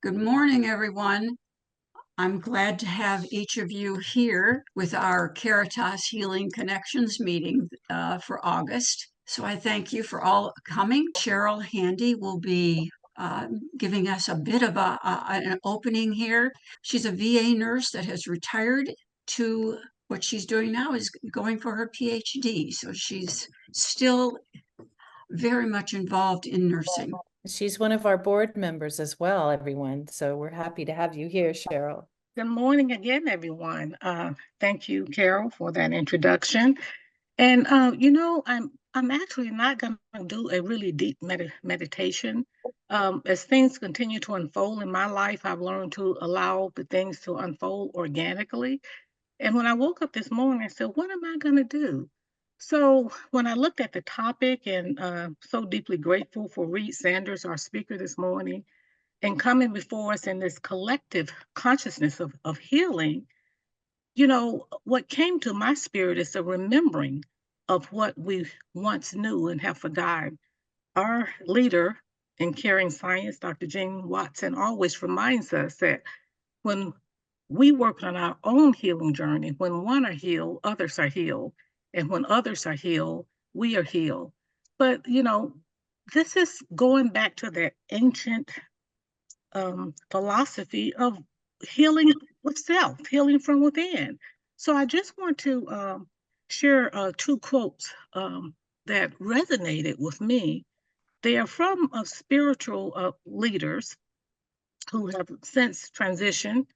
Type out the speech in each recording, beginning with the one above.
Good morning, everyone. I'm glad to have each of you here with our Caritas Healing Connections meeting for August. So I thank you for all coming. Cheryl Handy will be giving us a bit of an opening here. She's a VA nurse that has retired to what she's doing now is going for her PhD. So she's still very much involved in nursing. She's one of our board members as well, everyone. So we're happy to have you here, Cheryl. Good morning again, everyone. Thank you, Carol, for that introduction. And I'm actually not going to do a really deep meditation. As things continue to unfold in my life, I've learned to allow the things to unfold organically. And when I woke up this morning, I said, "What am I going to do?" So when I looked at the topic, and so deeply grateful for Reid Saunders, our speaker this morning, and coming before us in this collective consciousness of healing, what came to my spirit is a remembering of what we once knew and have forgotten. Our leader in caring science, Dr. Jean Watson, always reminds us that when we work on our own healing journey, when one are healed, others are healed. And when others are healed, we are healed. But, this is going back to that ancient philosophy of healing with self, healing from within. So I just want to share two quotes that resonated with me. They are from spiritual leaders who have since transitioned.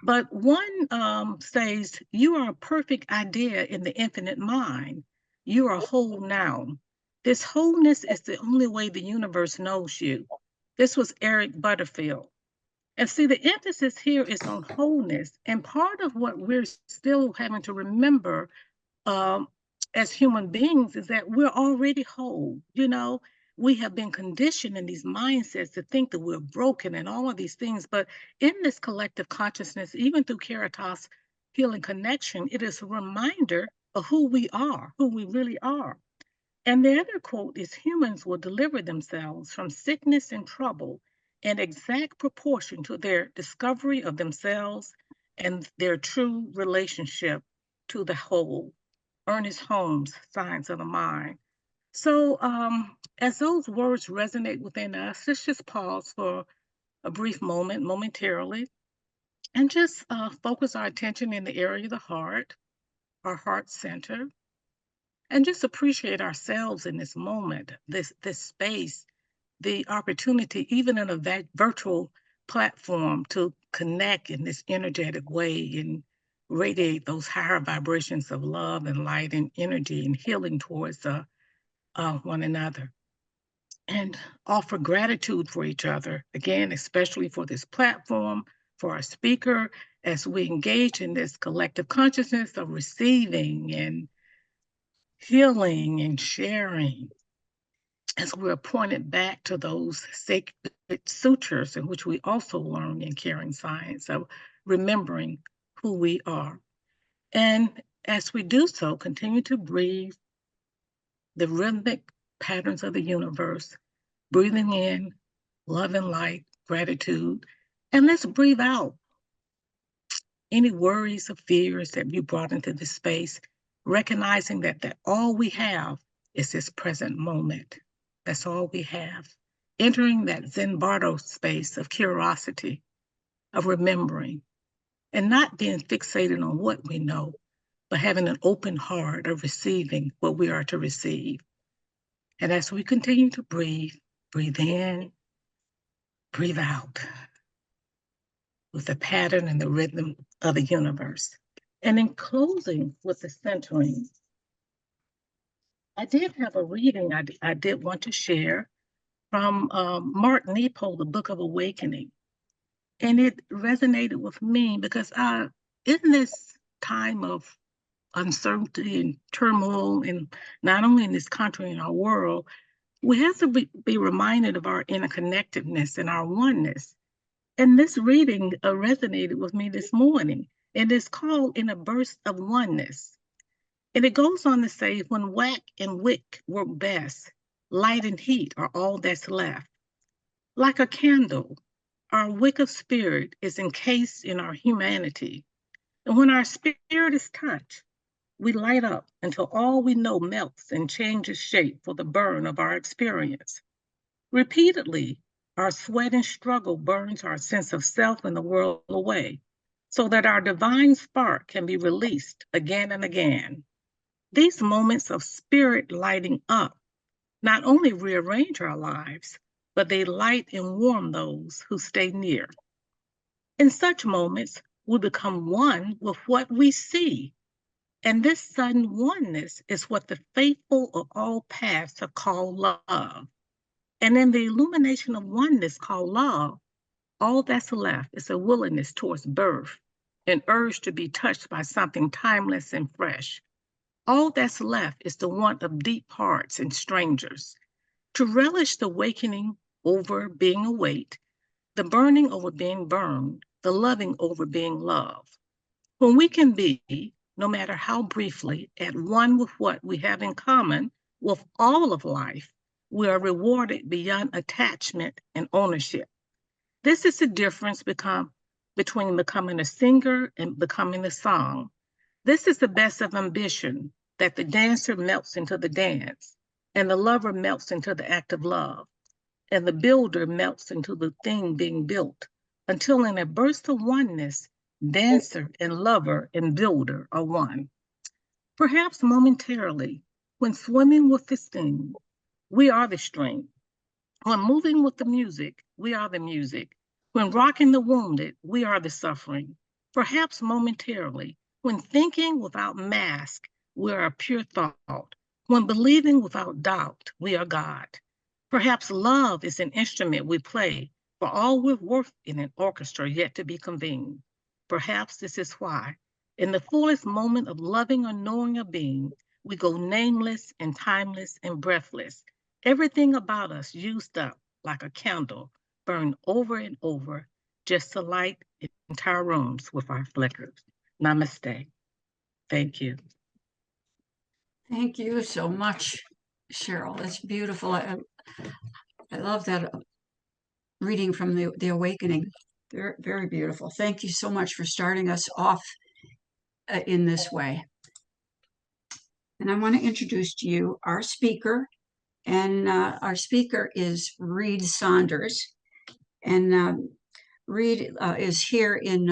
But one says, "You are a perfect idea in the infinite mind. You are whole now. This wholeness is the only way the universe knows you." This was Eric Butterfield. And see, the emphasis here is on wholeness. And part of what we're still having to remember um, as human beings is that we're already whole. We have been conditioned in these mindsets to think that we're broken and all of these things. But in this collective consciousness, even through Caritas Healing Connection, it is a reminder of who we are, who we really are. And the other quote is, "Humans will deliver themselves from sickness and trouble in exact proportion to their discovery of themselves and their true relationship to the whole." Ernest Holmes, Science of the Mind. So as those words resonate within us, let's just pause for a brief moment, momentarily, and just focus our attention in the area of the heart, our heart center, and just appreciate ourselves in this moment, this space, the opportunity, even in a virtual platform, to connect in this energetic way and radiate those higher vibrations of love and light and energy and healing towards one another, and offer gratitude for each other, again, especially for this platform, for our speaker, as we engage in this collective consciousness of receiving and healing and sharing, as we're pointed back to those sacred sutras in which we also learn in caring science of remembering who we are. And as we do so, continue to breathe the rhythmic patterns of the universe, breathing in love and light, gratitude, and let's breathe out any worries or fears that you brought into this space, recognizing that all we have is this present moment. That's all we have. Entering that Zen Bardo space of curiosity, of remembering, and not being fixated on what we know, but having an open heart of receiving what we are to receive. And as we continue to breathe in, breathe out with the pattern and the rhythm of the universe. And in closing with the centering, I did have a reading I did want to share from Mark Nepo, The Book of Awakening. And it resonated with me because in this time of uncertainty and turmoil, and not only in this country and our world, we have to be reminded of our interconnectedness and our oneness. And this reading resonated with me this morning. And it's called In a Burst of Oneness. And it goes on to say, when whack and wick work best, light and heat are all that's left. Like a candle, Our wick of spirit is encased in our humanity. And when our spirit is touched, we light up until all we know melts and changes shape for the burn of our experience. Repeatedly, our sweat and struggle burns our sense of self and the world away, so that our divine spark can be released again and again. These moments of spirit lighting up not only rearrange our lives, but they light and warm those who stay near. In such moments, we become one with what we see. And this sudden oneness is what the faithful of all paths have called love. And in the illumination of oneness called love, all that's left is a willingness towards birth, an urge to be touched by something timeless and fresh. All that's left is the want of deep hearts and strangers, to relish the awakening over being awake, the burning over being burned, the loving over being loved. When we can be, no matter how briefly, at one with what we have in common with all of life, we are rewarded beyond attachment and ownership. This is the difference between becoming a singer and becoming a song. This is the best of ambition, that the dancer melts into the dance, and the lover melts into the act of love, and the builder melts into the thing being built, until in a burst of oneness, dancer and lover and builder are one. Perhaps momentarily, when swimming with the stream, we are the stream. When moving with the music, we are the music. When rocking the wounded, we are the suffering. Perhaps momentarily, when thinking without mask, we are a pure thought. When believing without doubt, we are God. Perhaps love is an instrument we play, for all we're worth in an orchestra yet to be convened. Perhaps this is why, in the fullest moment of loving or knowing a being, we go nameless and timeless and breathless. Everything about us used up like a candle, burned over and over, just to light entire rooms with our flickers. Namaste. Thank you. Thank you so much, Cheryl. That's beautiful. I love that reading from the Awakening. Very, very beautiful. Thank you so much for starting us off in this way. And I want to introduce to you our speaker. And our speaker is Reid Saunders. And Reid is here in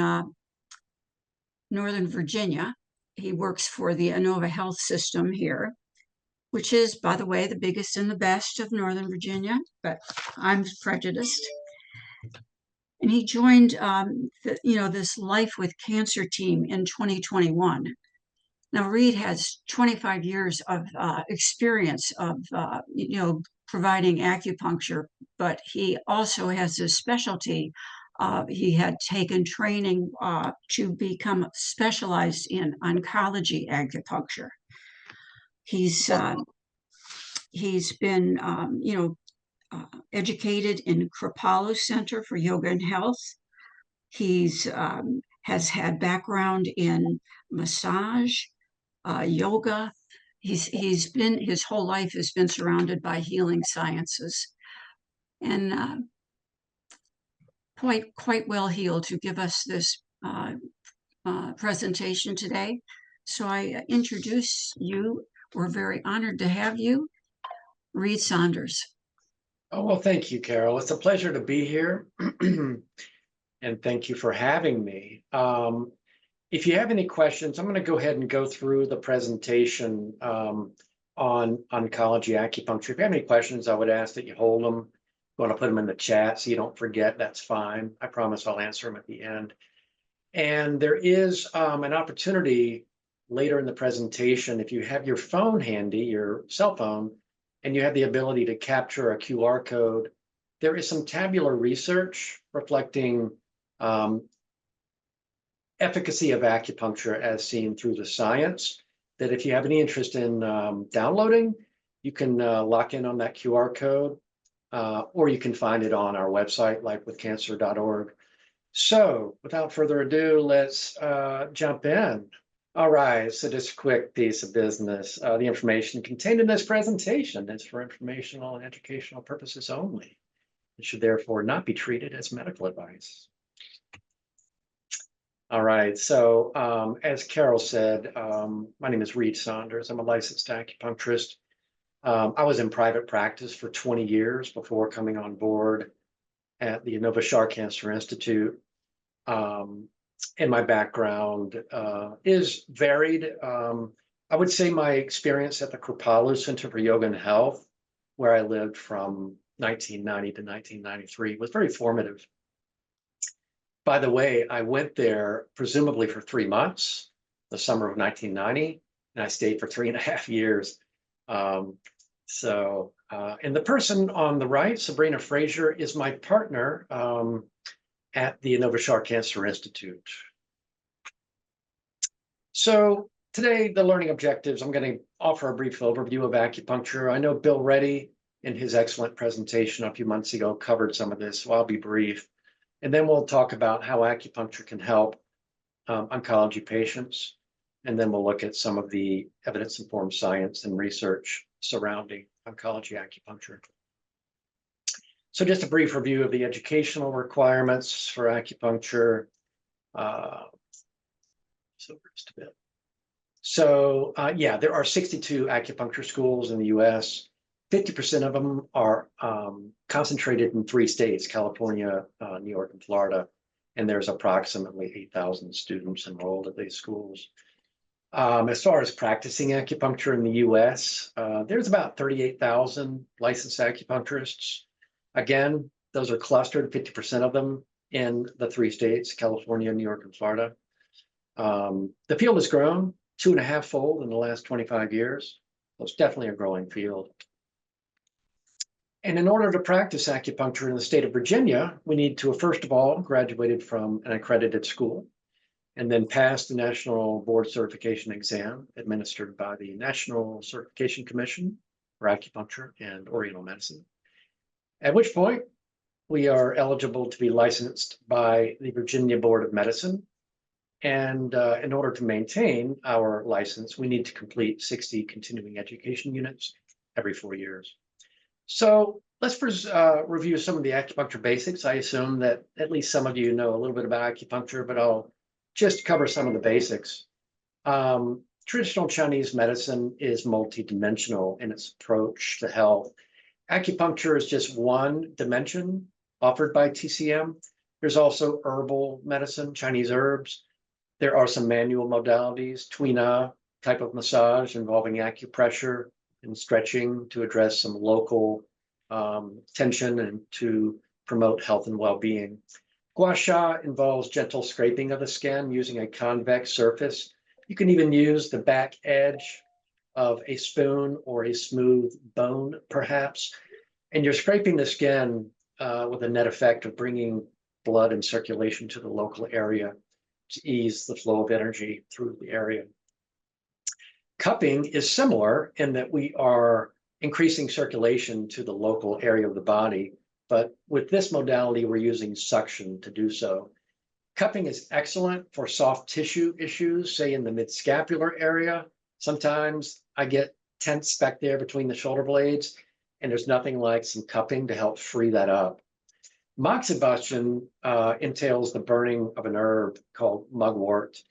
Northern Virginia. He works for the Inova Health System here, which is, by the way, the biggest and the best of Northern Virginia, but I'm prejudiced. And he joined, this Life with Cancer team in 2021. Now, Reid has 25 years of experience of, providing acupuncture, but he also has a specialty. He had taken training to become specialized in oncology acupuncture. He's been, educated in Kripalu Center for Yoga and Health. He's has had background in massage, yoga. His whole life has been surrounded by healing sciences, and quite well healed to give us this presentation today. So I introduce you. We're very honored to have you, Reid Saunders. Oh, well, thank you, Carol. It's a pleasure to be here. And thank you for having me. If you have any questions, I'm going to go ahead and go through the presentation on oncology acupuncture. If you have any questions, I would ask that you hold them. If you want to put them in the chat so you don't forget, that's fine. I promise I'll answer them at the end. And there is an opportunity later in the presentation, if you have your phone handy, your cell phone, and you have the ability to capture a QR code, there is some tabular research reflecting efficacy of acupuncture as seen through the science, that if you have any interest in downloading, you can lock in on that QR code, or you can find it on our website, lifewithcancer.org. So without further ado, let's jump in. All right, so just a quick piece of business. The information contained in this presentation is for informational and educational purposes only. and should therefore not be treated as medical advice. All right, so as Carol said, my name is Reid Saunders. I'm a licensed acupuncturist. I was in private practice for 20 years before coming on board at the Inova Cancer Institute. And my background is varied. I would say my experience at the Kripalu Center for Yoga and Health, where I lived from 1990 to 1993, was very formative. By the way, I went there presumably for 3 months, the summer of 1990, and I stayed for 3.5 years. And the person on the right, Sabrina Frazier, is my partner at the Inova Cancer Institute. So today, the learning objectives, I'm going to offer a brief overview of acupuncture. I know Bill Reddy, in his excellent presentation a few months ago, covered some of this, so I'll be brief. And then we'll talk about how acupuncture can help oncology patients. And then we'll look at some of the evidence-informed science and research surrounding oncology acupuncture. So just a brief review of the educational requirements for acupuncture. Yeah, there are 62 acupuncture schools in the US. 50% of them are concentrated in 3 states, California, New York, and Florida. And there's approximately 8,000 students enrolled at these schools. As far as practicing acupuncture in the US, there's about 38,000 licensed acupuncturists. Again, those are clustered, 50% of them in the 3 states, California, New York, and Florida. The field has grown 2.5-fold in the last 25 years. So it's definitely a growing field. And in order to practice acupuncture in the state of Virginia, we need to, first of all, graduated from an accredited school and then pass the National Board Certification Exam administered by the National Certification Commission for Acupuncture and Oriental Medicine. At which point, we are eligible to be licensed by the Virginia Board of Medicine. And in order to maintain our license, we need to complete 60 continuing education units every 4 years. So let's first review some of the acupuncture basics. I assume that at least some of you know a little bit about acupuncture, but I'll just cover some of the basics. Traditional Chinese medicine is multidimensional in its approach to health. Acupuncture is just one dimension offered by TCM. There's also herbal medicine, Chinese herbs. There are some manual modalities, Tuina type of massage involving acupressure and stretching to address some local tension and to promote health and well-being. Gua Sha involves gentle scraping of the skin using a convex surface. You can even use the back edge of a spoon or a smooth bone, perhaps. And you're scraping the skin with a net effect of bringing blood and circulation to the local area to ease the flow of energy through the area. Cupping is similar in that we are increasing circulation to the local area of the body, but with this modality, we're using suction to do so. Cupping is excellent for soft tissue issues, say in the mid-scapular area. Sometimes I get tense back there between the shoulder blades, and there's nothing like some cupping to help free that up. Moxibustion entails the burning of an herb called mugwort,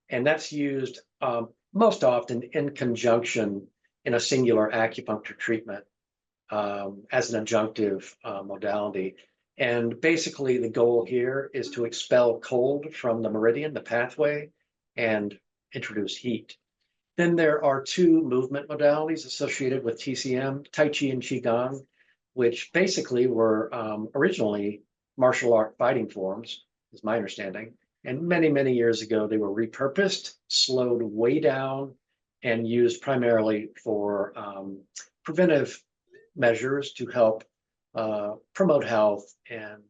and that's used most often in conjunction in a singular acupuncture treatment as an adjunctive modality. And basically the goal here is to expel cold from the meridian, the pathway, and introduce heat. Then there are 2 movement modalities associated with TCM, Tai Chi and Qigong, which basically were originally martial art fighting forms, is my understanding. And many, many years ago, they were repurposed, slowed way down, and used primarily for preventive measures to help promote health and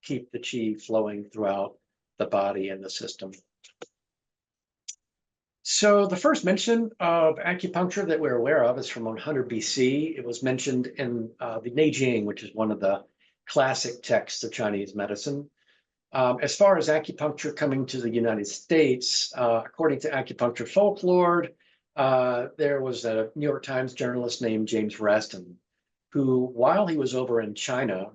keep the qi flowing throughout the body and the system. So the first mention of acupuncture that we're aware of is from 100 BC. It was mentioned in the Neijing, which is one of the classic texts of Chinese medicine. As far as acupuncture coming to the United States, according to acupuncture folklore, there was a New York Times journalist named James Reston, who, while he was over in China,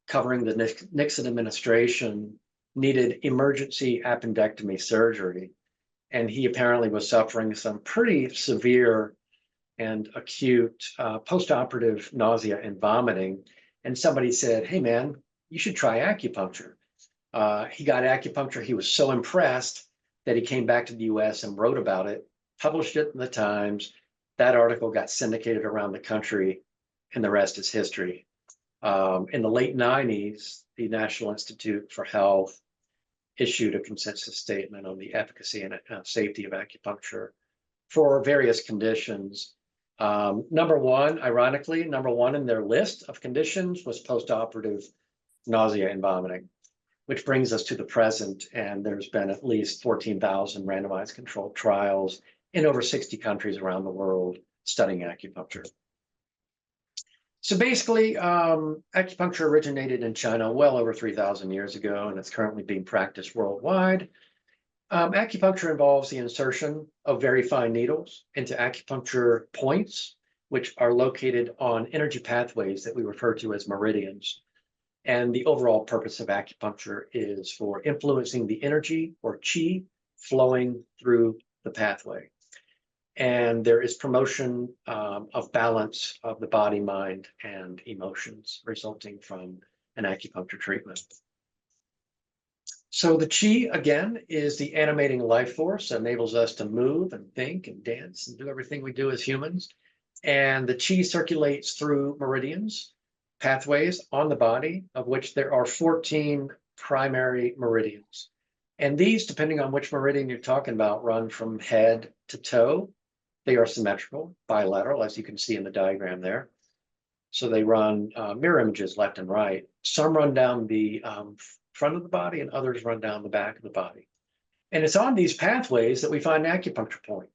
covering the Nixon administration needed emergency appendectomy surgery. And he apparently was suffering some pretty severe and acute postoperative nausea and vomiting. And somebody said, hey, man, you should try acupuncture. He got acupuncture. He was so impressed that he came back to the US and wrote about it, published it in the Times. That article got syndicated around the country, and the rest is history. In the late 90s, the National Institute for Health issued a consensus statement on the efficacy and safety of acupuncture for various conditions. Number one in their list of conditions was postoperative nausea and vomiting, which brings us to the present. And there's been at least 14,000 randomized controlled trials in over 60 countries around the world studying acupuncture. So basically, acupuncture originated in China well over 3,000 years ago, and it's currently being practiced worldwide. Acupuncture involves the insertion of very fine needles into acupuncture points, which are located on energy pathways that we refer to as meridians. And the overall purpose of acupuncture is for influencing the energy or qi flowing through the pathway. And there is promotion of balance of the body, mind, and emotions resulting from an acupuncture treatment. So the qi, again, is the animating life force that enables us to move and think and dance and do everything we do as humans. And the qi circulates through meridians, pathways on the body, of which there are 14 primary meridians. And these, depending on which meridian you're talking about, run from head to toe. They are symmetrical, bilateral, as you can see in the diagram there. So they run mirror images left and right. Some run down the front of the body and others run down the back of the body. And it's on these pathways that we find an acupuncture point.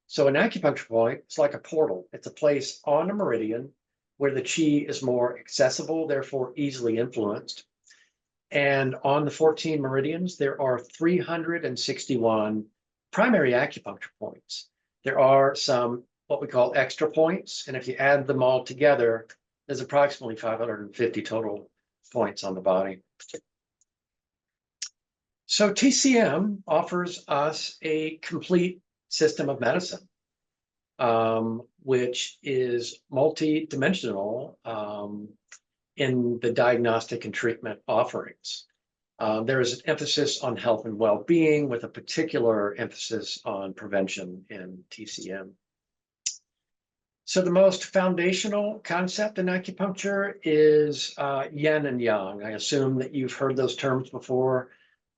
So an acupuncture point is like a portal. It's a place on a meridian where the qi is more accessible, therefore easily influenced. And on the 14 meridians, there are 361 primary acupuncture points. There are some what we call extra points, and if you add them all together, there's approximately 550 total points on the body. So TCM offers us a complete system of medicine, which is multi-dimensional in the diagnostic and treatment offerings. There is an emphasis on health and well-being with a particular emphasis on prevention in TCM. So the most foundational concept in acupuncture is yin and yang. I assume that you've heard those terms before,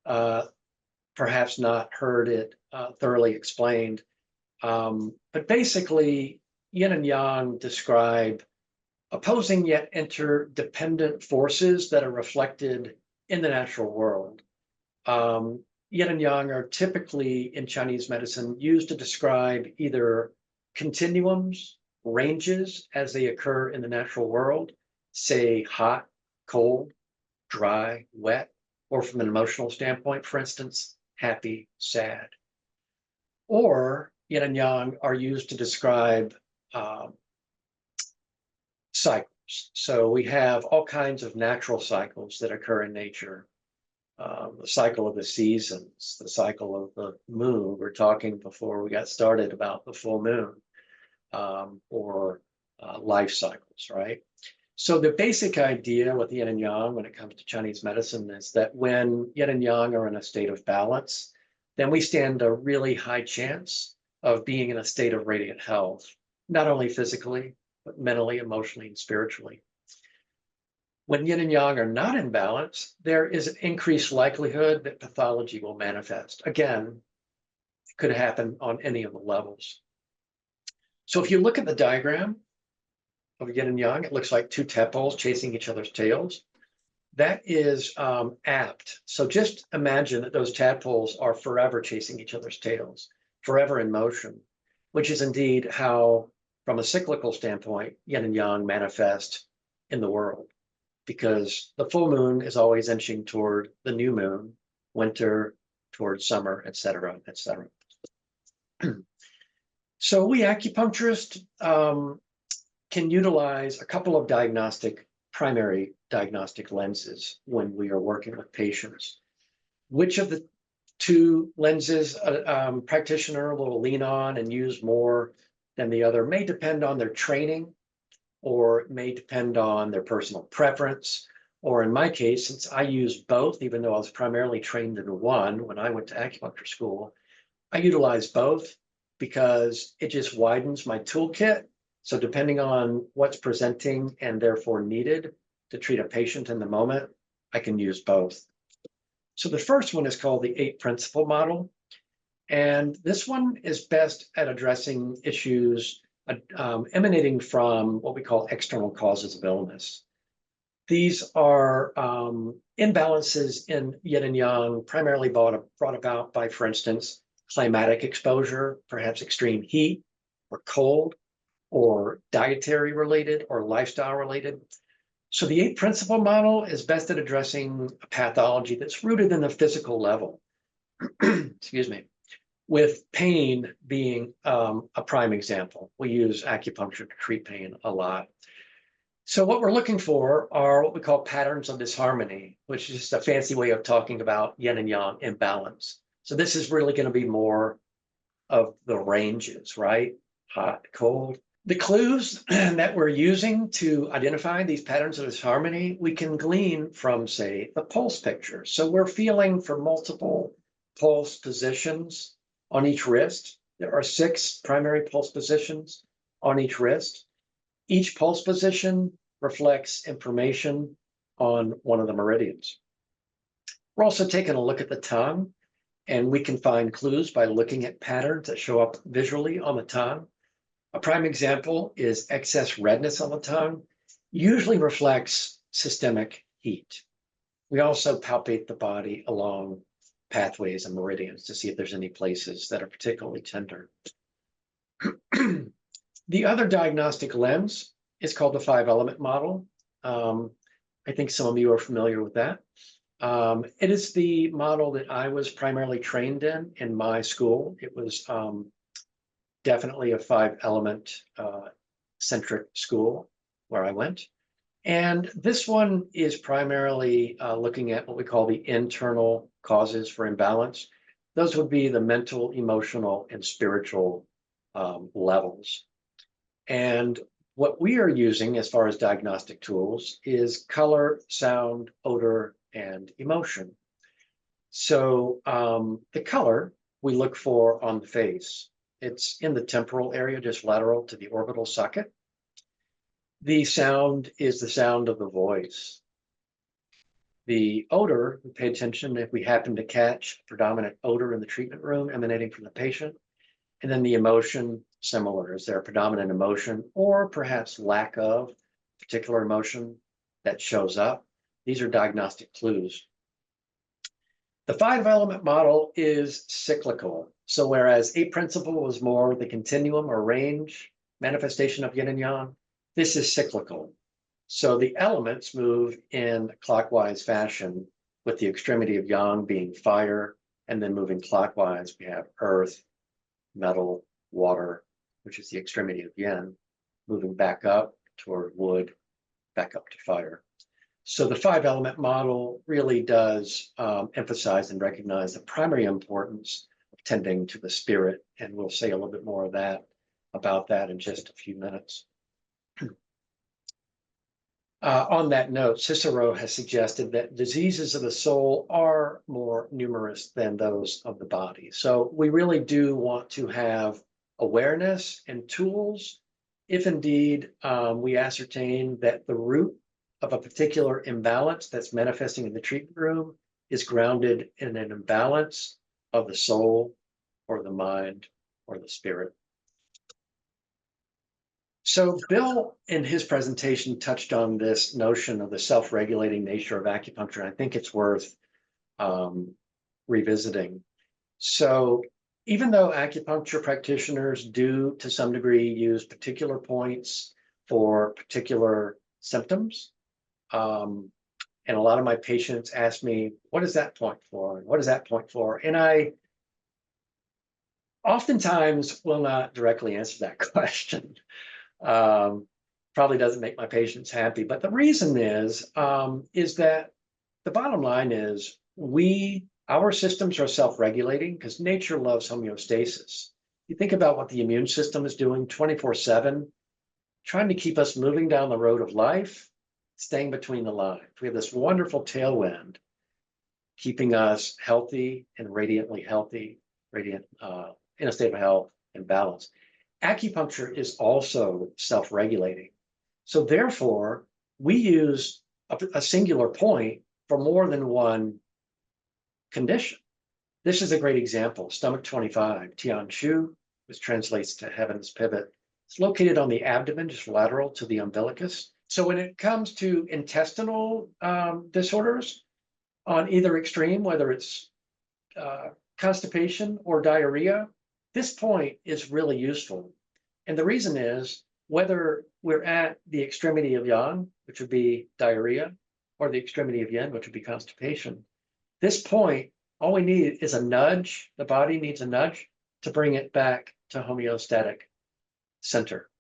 perhaps not heard it thoroughly explained. But basically, yin and yang describe opposing yet interdependent forces that are reflected in the natural world. Yin and yang are typically in Chinese medicine used to describe either continuums, ranges as they occur in the natural world, say hot, cold, dry, wet, or from an emotional standpoint, for instance, happy, sad. Or yin and yang are used to describe cycles. So we have all kinds of natural cycles that occur in nature. The cycle of the seasons, the cycle of the moon. We're talking before we got started about the full moon, or life cycles, right? So the basic idea with yin and yang when it comes to Chinese medicine is that when yin and yang are in a state of balance, then we stand a really high chance of being in a state of radiant health, not only physically, but mentally, emotionally, and spiritually. When yin and yang are not in balance, there is an increased likelihood that pathology will manifest. Again, it could happen on any of the levels. So if you look at the diagram of yin and yang, it looks like two tadpoles chasing each other's tails. That is apt. So just imagine that those tadpoles are forever chasing each other's tails, forever in motion, which is indeed how, from a cyclical standpoint, yin and yang manifest in the world, because the full moon is always inching toward the new moon, winter toward summer, et cetera, et cetera. So we acupuncturists can utilize a couple of diagnostic primary diagnostic lenses when we are working with patients. Which of the two lenses a practitioner will lean on and use more than the other may depend on their training, or it may depend on their personal preference. Or in my case, since I use both, even though I was primarily trained in one when I went to acupuncture school, I utilize both because it just widens my toolkit. So depending on what's presenting and therefore needed to treat a patient in the moment, I can use both. So the first one is called the 8 principle model. And this one is best at addressing issues emanating from what we call external causes of illness. These are imbalances in yin and yang, primarily brought about by, for instance, climatic exposure, perhaps extreme heat or cold, or dietary related or lifestyle related. So the 8 principle model is best at addressing a pathology that's rooted in the physical level. Excuse me. With pain being a prime example. We use acupuncture to treat pain a lot. So what we're looking for are what we call patterns of disharmony, which is just a fancy way of talking about yin and yang imbalance. So this is really going to be more of the ranges, right? Hot, cold. The clues that we're using to identify these patterns of disharmony, we can glean from, say, the pulse picture. So we're feeling for multiple pulse positions on each wrist. There are 6 primary pulse positions on each wrist. Each pulse position reflects information on one of the meridians. We're also taking a look at the tongue, and we can find clues by looking at patterns that show up visually on the tongue. A prime example is excess redness on the tongue, usually reflects systemic heat. We also palpate the body along pathways and meridians to see if there's any places that are particularly tender. The other diagnostic lens is called the 5-element model. I think some of you are familiar with that. It is the model that I was primarily trained in my school. It was definitely a 5-element centric school where I went. And this one is primarily looking at what we call the internal causes for imbalance. Those would be the mental, emotional, and spiritual levels. And what we are using as far as diagnostic tools is color, sound, odor, and emotion. So the color we look for on the face. It's in the temporal area, just lateral to the orbital socket. The sound is the sound of the voice. The odor, we pay attention if we happen to catch predominant odor in the treatment room emanating from the patient. And then the emotion, similar. Is there a predominant emotion or perhaps lack of particular emotion that shows up? These are diagnostic clues. The 5-element model is cyclical. So whereas 8 principle was more the continuum or range manifestation of yin and yang, this is cyclical. So the elements move in clockwise fashion, with the extremity of yang being fire, and then moving clockwise, we have earth, metal, water, which is the extremity of yin, moving back up toward wood, back up to fire. So the 5-element model really does emphasize and recognize the primary importance of tending to the spirit, and we'll say a little bit more of that about that in just a few minutes. On that note, Cicero has suggested that diseases of the soul are more numerous than those of the body. So we really do want to have awareness and tools if indeed we ascertain that the root of a particular imbalance that's manifesting in the treatment room is grounded in an imbalance of the soul or the mind or the spirit. So Bill, in his presentation, touched on this notion of the self-regulating nature of acupuncture, and I think it's worth revisiting. So even though acupuncture practitioners do, to some degree, use particular points for particular symptoms, and a lot of my patients ask me, what is that point for? What is that point for? And I oftentimes will not directly answer that question. Probably doesn't make my patients happy. But the reason is that the bottom line is our systems are self-regulating because nature loves homeostasis. You think about what the immune system is doing 24/7, trying to keep us moving down the road of life, staying between the lines. We have this wonderful tailwind keeping us healthy and radiantly healthy, radiant in a state of health and balance. Acupuncture is also self-regulating. So therefore, we use a singular point for more than one condition. This is a great example. Stomach 25, Tian Shu, which translates to heaven's pivot. It's located on the abdomen, just lateral to the umbilicus. So when it comes to intestinal disorders on either extreme, whether it's constipation or diarrhea, this point is really useful. And the reason is whether we're at the extremity of yang, which would be diarrhea, or the extremity of yin, which would be constipation, this point, all we need is a nudge. The body needs a nudge to bring it back to homeostatic center.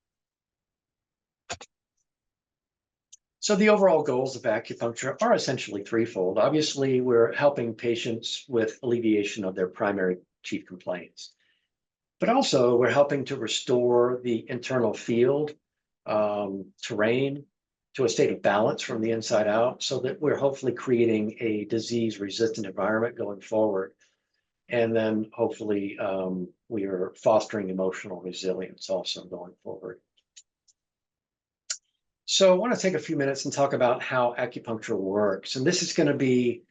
So the overall goals of acupuncture are essentially threefold. Obviously, we're helping patients with alleviation of their primary chief complaints. But also, we're helping to restore the internal field, terrain, to a state of balance from the inside out, so that we're hopefully creating a disease-resistant environment going forward. And then hopefully we are fostering emotional resilience also going forward. So I want to take a few minutes and talk about how acupuncture works. And this is going to be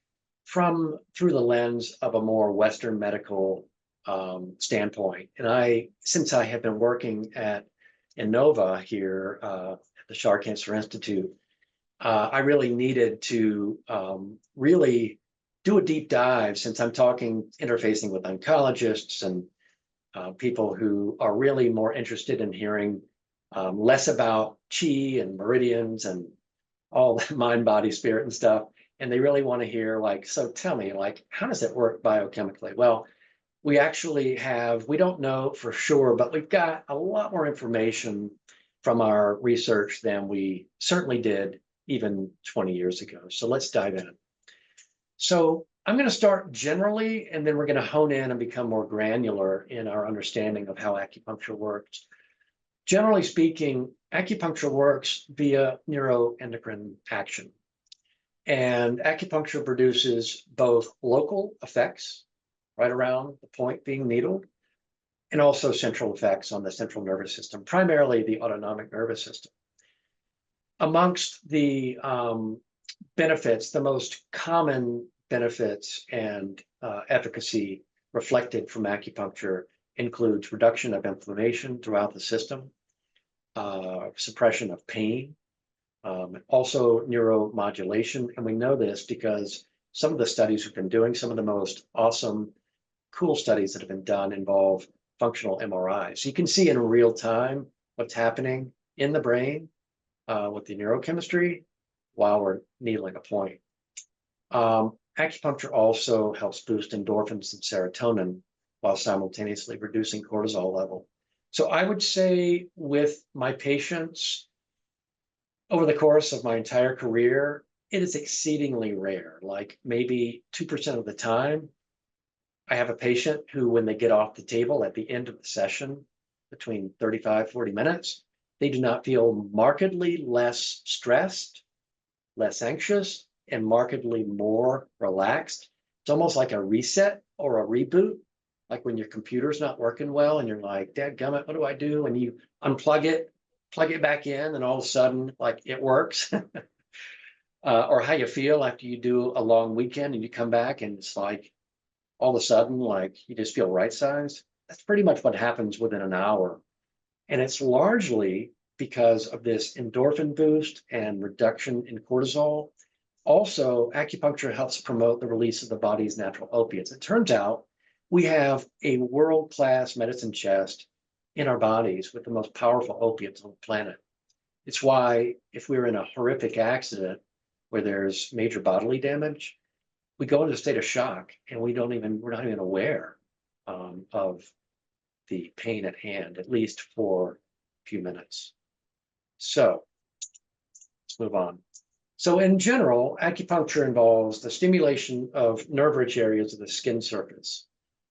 through the lens of a more Western medical standpoint. And since I have been working at Innova here at the Shar Cancer Institute, I really needed to really do a deep dive, since I'm interfacing with oncologists and people who are really more interested in hearing less about chi and meridians and all the mind, body, spirit and stuff. And they really want to hear, like, so tell me, like, how does it work biochemically? Well, we don't know for sure, but we've got a lot more information from our research than we certainly did even 20 years ago. So let's dive in. So I'm going to start generally, and then we're going to hone in and become more granular in our understanding of how acupuncture works. Generally speaking, acupuncture works via neuroendocrine action. And acupuncture produces both local effects right around the point being needled, and also central effects on the central nervous system, primarily the autonomic nervous system. Amongst the benefits, the most common benefits and efficacy reflected from acupuncture includes reduction of inflammation throughout the system, suppression of pain, also neuromodulation. And we know this because some of the studies we've been doing, some of the most awesome, cool studies that have been done involve functional MRI. So you can see in real time what's happening in the brain with the neurochemistry while we're needling a point. Acupuncture also helps boost endorphins and serotonin while simultaneously reducing cortisol level. So I would say with my patients, over the course of my entire career, it is exceedingly rare, like maybe 2% of the time, I have a patient who, when they get off the table at the end of the session, between 35, 40 minutes, they do not feel markedly less stressed, less anxious, and markedly more relaxed. It's almost like a reset or a reboot, like when your computer's not working well and you're like, dadgummit, what do I do? And you unplug it, plug it back in, and all of a sudden, like, it works. Or how you feel after you do a long weekend and you come back and it's like, all of a sudden, like, you just feel right-sized. That's pretty much what happens within an hour. And it's largely because of this endorphin boost and reduction in cortisol. Also, acupuncture helps promote the release of the body's natural opiates. It turns out we have a world-class medicine chest in our bodies with the most powerful opiates on the planet. It's why if we're in a horrific accident where there's major bodily damage, we go into a state of shock and we're not even aware of the pain at hand, at least for a few minutes. So Let's move on. So in general, acupuncture involves the stimulation of nerve-rich areas of the skin surface,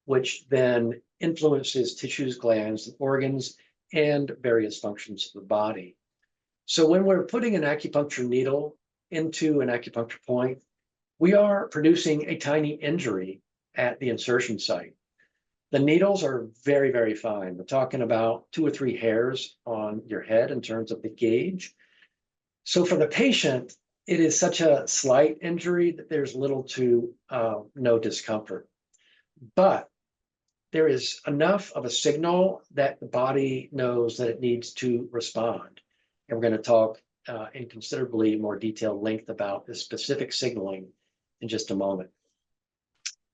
which then influences tissues, glands, and organs, and various functions of the body. So when we're putting an acupuncture needle into an acupuncture point, we are producing a tiny injury at the insertion site. The needles are very, very fine. We're talking about 2 or 3 hairs on your head in terms of the gauge. So for the patient, it is such a slight injury that there's little to no discomfort. But there is enough of a signal that the body knows that it needs to respond. And we're going to talk in considerably more detailed length about this specific signaling in just a moment.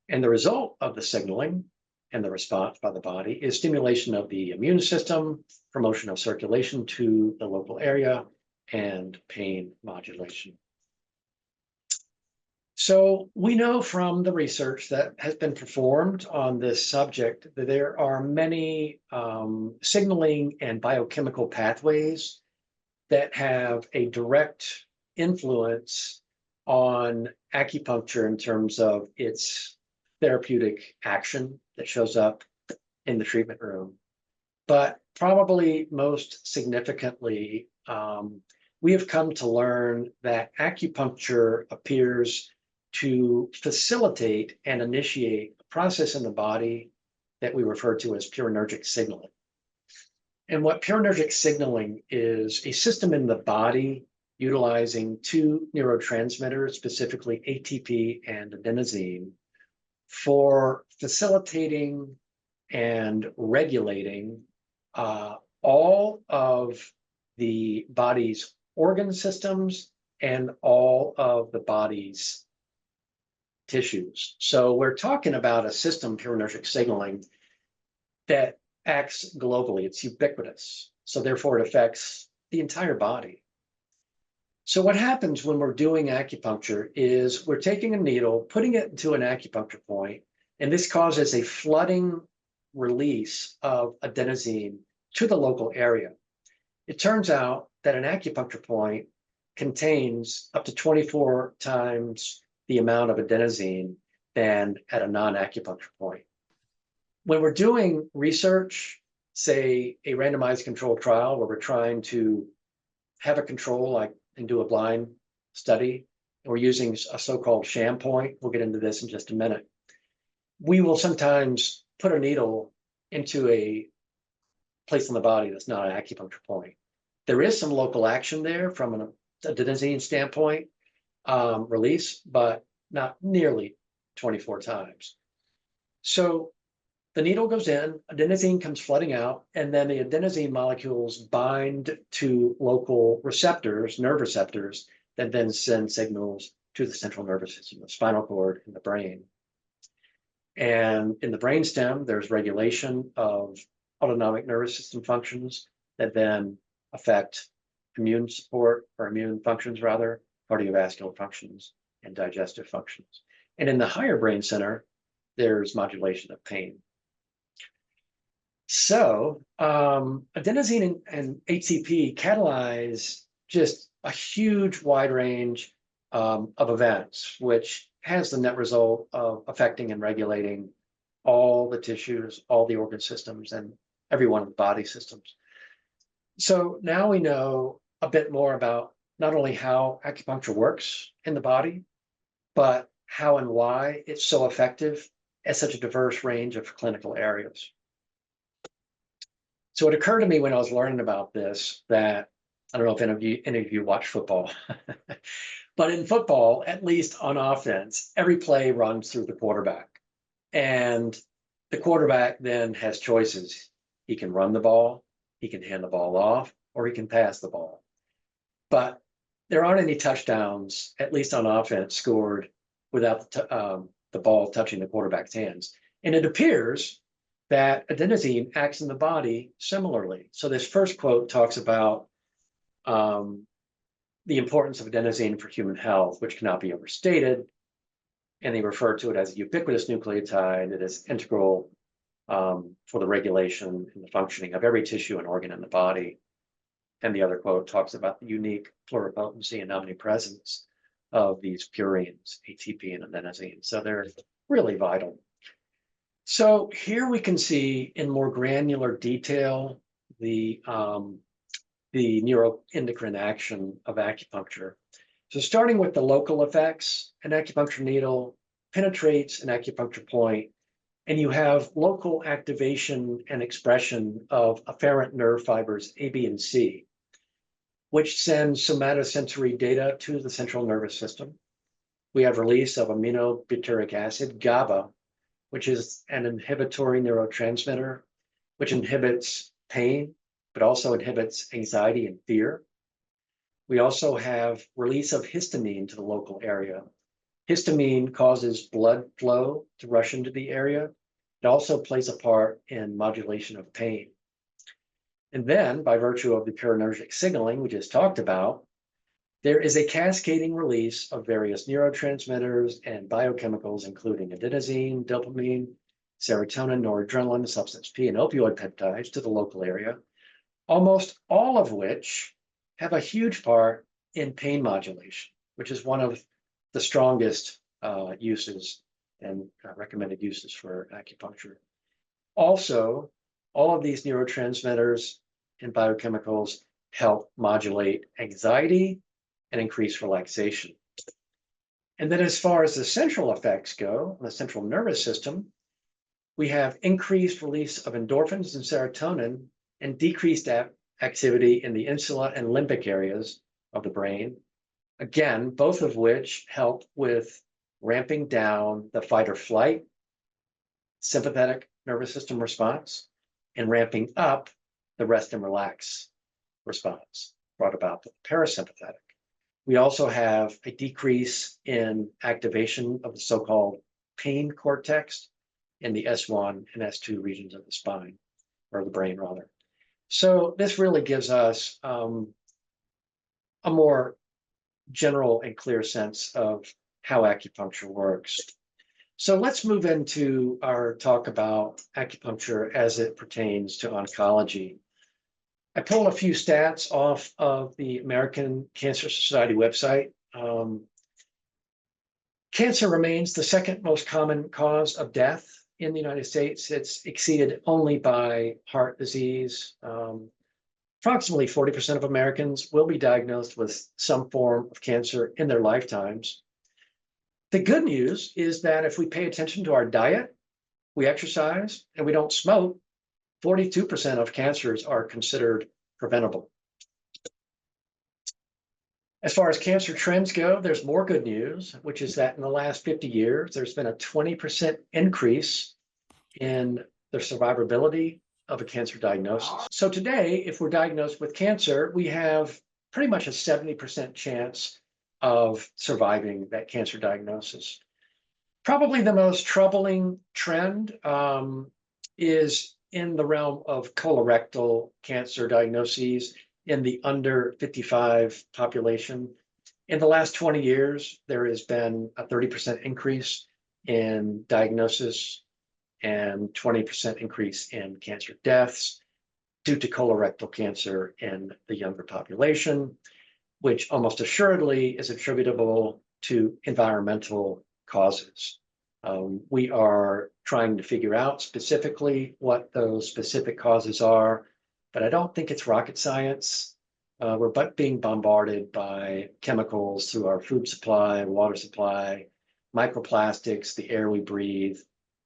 And the result of the signaling and the response by the body is stimulation of the immune system, promotion of circulation to the local area, and pain modulation. So we know from the research that has been performed on this subject that there are many signaling and biochemical pathways that have a direct influence on acupuncture in terms of its therapeutic action that shows up in the treatment room. But probably most significantly, we have come to learn that acupuncture appears to facilitate and initiate a process in the body that we refer to as purinergic signaling. And what purinergic signaling is a system in the body utilizing 2 neurotransmitters, specifically ATP and adenosine, for facilitating and regulating all of the body's organ systems and all of the body's tissues. So we're talking about a system, purinergic signaling, that acts globally. It's ubiquitous. So therefore it affects the entire body. So what happens when we're doing acupuncture is we're taking a needle, putting it into an acupuncture point, and this causes a flooding release of adenosine to the local area. It turns out that an acupuncture point contains up to 24 times the amount of adenosine than at a non-acupuncture point. When we're doing research, say a randomized controlled trial where we're trying to have a control like and do a blind study, and we're using a so-called sham point, we'll get into this in just a minute, we will sometimes put a needle into a place in the body that's not an acupuncture point. There is some local action there from an adenosine standpoint, release, but not nearly 24 times. So the needle goes in, adenosine comes flooding out, and then the adenosine molecules bind to local receptors, nerve receptors, that then send signals to the central nervous system, the spinal cord, and the brain. And in the brainstem, there's regulation of autonomic nervous system functions that then affect immune support, or immune functions rather, cardiovascular functions, and digestive functions. And in the higher brain center, there's modulation of pain. So adenosine and ATP catalyze just a huge wide range of events, which has the net result of affecting and regulating all the tissues, all the organ systems, and every one of the body systems. So now we know a bit more about not only how acupuncture works in the body, but how and why it's so effective at such a diverse range of clinical areas. So it occurred to me when I was learning about this that, I don't know if any of you watch football, but in football, at least on offense, every play runs through the quarterback. And the quarterback then has choices. He can run the ball, he can hand the ball off, or he can pass the ball. But there aren't any touchdowns, at least on offense, scored without the ball touching the quarterback's hands. And it appears that adenosine acts in the body similarly. So this first quote talks about the importance of adenosine for human health, which cannot be overstated. And they refer to it as a ubiquitous nucleotide that is integral for the regulation and the functioning of every tissue and organ in the body. And the other quote talks about the unique pluripotency and omnipresence of these purines, ATP and adenosine. So they're really vital. So here we can see in more granular detail the neuroendocrine action of acupuncture. So starting with the local effects, an acupuncture needle penetrates an acupuncture point, and you have local activation and expression of afferent nerve fibers A, B, and C, which sends somatosensory data to the central nervous system. We have release of aminobutyric acid, GABA, which is an inhibitory neurotransmitter, which inhibits pain, but also inhibits anxiety and fear. We also have release of histamine to the local area. Histamine causes blood flow to rush into the area. It also plays a part in modulation of pain. And then, by virtue of the purinergic signaling we just talked about, there is a cascading release of various neurotransmitters and biochemicals, including adenosine, dopamine, serotonin, noradrenaline, substance P, and opioid peptides to the local area, almost all of which have a huge part in pain modulation, which is one of the strongest uses and recommended uses for acupuncture. Also, all of these neurotransmitters and biochemicals help modulate anxiety and increase relaxation. And then as far as the central effects go, the central nervous system, we have increased release of endorphins and serotonin and decreased activity in the insula and limbic areas of the brain. Again, both of which help with ramping down the fight or flight sympathetic nervous system response and ramping up the rest and relax response brought about by the parasympathetic. We also have a decrease in activation of the so-called pain cortex in the S1 and S2 regions of the spine, or the brain rather. So this really gives us a more general and clear sense of how acupuncture works. So let's move into our talk about acupuncture as it pertains to oncology. I pulled a few stats off of the American Cancer Society website. Cancer remains the second most common cause of death in the United States. It's exceeded only by heart disease. Approximately 40% of Americans will be diagnosed with some form of cancer in their lifetimes. The good news is that if we pay attention to our diet, we exercise, and we don't smoke, 42% of cancers are considered preventable. As far as cancer trends go, there's more good news, which is that in the last 50 years, there's been a 20% increase in the survivability of a cancer diagnosis. So today, if we're diagnosed with cancer, we have pretty much a 70% chance of surviving that cancer diagnosis. Probably the most troubling trend is in the realm of colorectal cancer diagnoses in the under 55 population. In the last 20 years, there has been a 30% increase in diagnosis and 20% increase in cancer deaths due to colorectal cancer in the younger population, which almost assuredly is attributable to environmental causes. We are trying to figure out specifically what those specific causes are, but I don't think it's rocket science. We're being bombarded by chemicals through our food supply, water supply, microplastics, the air we breathe,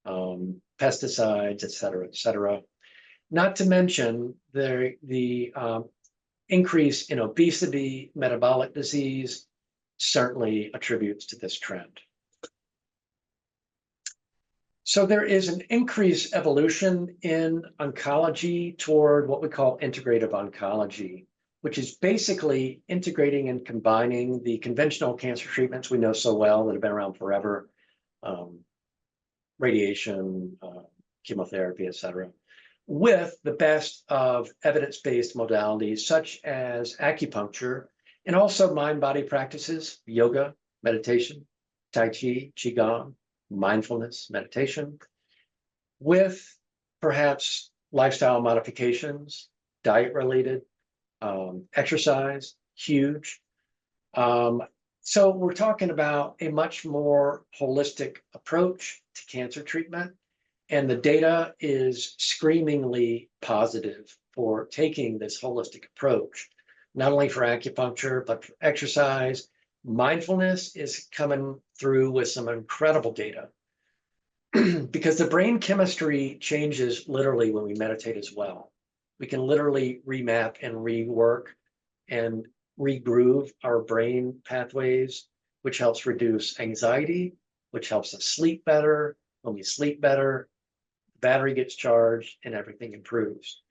pesticides, et cetera, not to mention the increase in obesity, metabolic disease certainly attributes to this trend. So there is an increased evolution in oncology toward what we call integrative oncology, which is basically integrating and combining the conventional cancer treatments we know so well that have been around forever, radiation, chemotherapy, et cetera, with the best of evidence-based modalities such as acupuncture and also mind-body practices, yoga, meditation, Tai Chi, Qigong, mindfulness, meditation, with perhaps lifestyle modifications, diet-related, Exercise, huge. So we're talking about a much more holistic approach to cancer treatment, and the data is screamingly positive for taking this holistic approach, not only for acupuncture, but for exercise. Mindfulness is coming through with some incredible data because the brain chemistry changes literally when we meditate as well. We can literally remap and rework and regroove our brain pathways, which helps reduce anxiety, which helps us sleep better. When we sleep better, the battery gets charged and everything improves.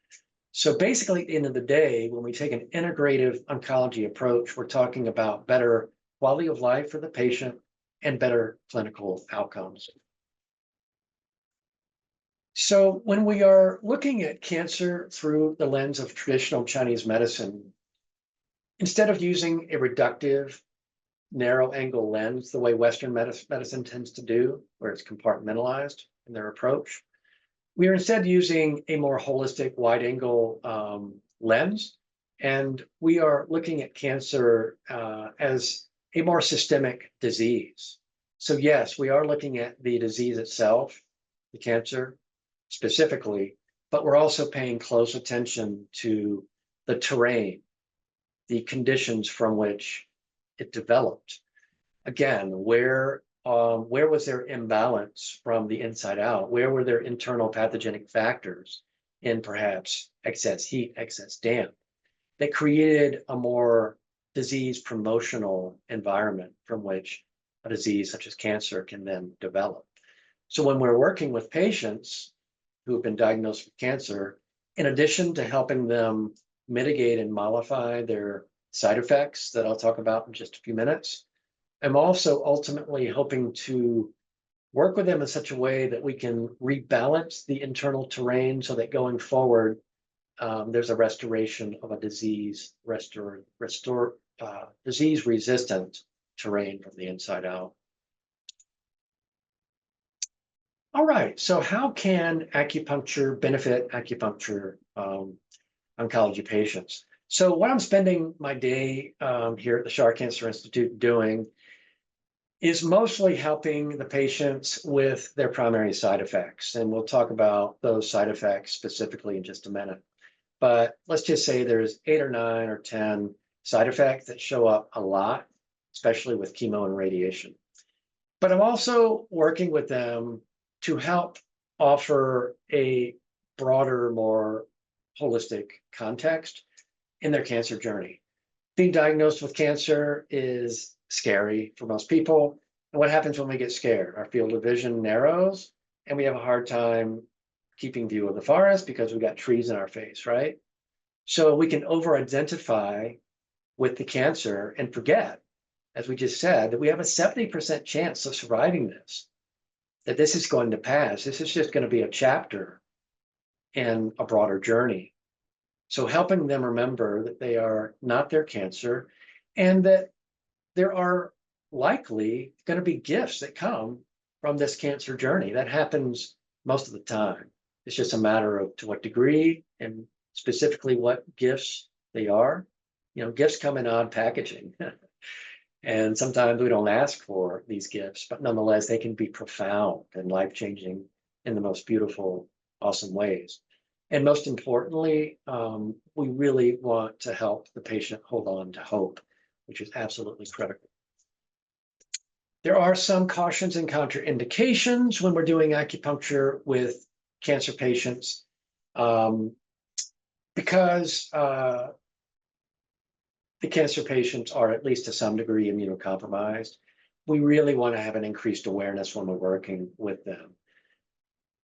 So basically, at the end of the day, when we take an integrative oncology approach, we're talking about better quality of life for the patient and better clinical outcomes. So when we are looking at cancer through the lens of traditional Chinese medicine, instead of using a reductive, narrow angle lens, the way Western medicine tends to do, where it's compartmentalized in their approach, we are instead using a more holistic, wide angle lens. And we are looking at cancer as a more systemic disease. So yes, we are looking at the disease itself, the cancer specifically, but we're also paying close attention to the terrain, the conditions from which it developed. Again, where was there imbalance from the inside out? Where were there internal pathogenic factors in perhaps excess heat, excess damp that created a more disease promotional environment from which a disease such as cancer can then develop? So when we're working with patients who have been diagnosed with cancer, in addition to helping them mitigate and mollify their side effects that I'll talk about in just a few minutes, I'm also ultimately hoping to work with them in such a way that we can rebalance the internal terrain so that going forward, there's a restoration of a disease-resistant terrain from the inside out. All right, so how can acupuncture benefit acupuncture oncology patients? So what I'm spending my day here at the Shah Cancer Institute doing is mostly helping the patients with their primary side effects. And we'll talk about those side effects specifically in just a minute. But let's just say there's 8 or 9 or 10 side effects that show up a lot, especially with chemo and radiation. But I'm also working with them to help offer a broader, more holistic context in their cancer journey. Being diagnosed with cancer is scary for most people. And what happens when we get scared? Our field of vision narrows and we have a hard time keeping view of the forest because we've got trees in our face, right? So we can over-identify with the cancer and forget, as we just said, that we have a 70% chance of surviving this, that this is going to pass. This is just going to be a chapter in a broader journey. So helping them remember that they are not their cancer and that there are likely going to be gifts that come from this cancer journey. That happens most of the time. It's just a matter of to what degree and specifically what gifts they are. You know, gifts come in odd packaging. And sometimes we don't ask for these gifts, but nonetheless, they can be profound and life-changing in the most beautiful, awesome ways. And most importantly, we really want to help the patient hold on to hope, which is absolutely critical. There are some cautions and contraindications when we're doing acupuncture with cancer patients because the cancer patients are at least to some degree immunocompromised. We really want to have an increased awareness when we're working with them.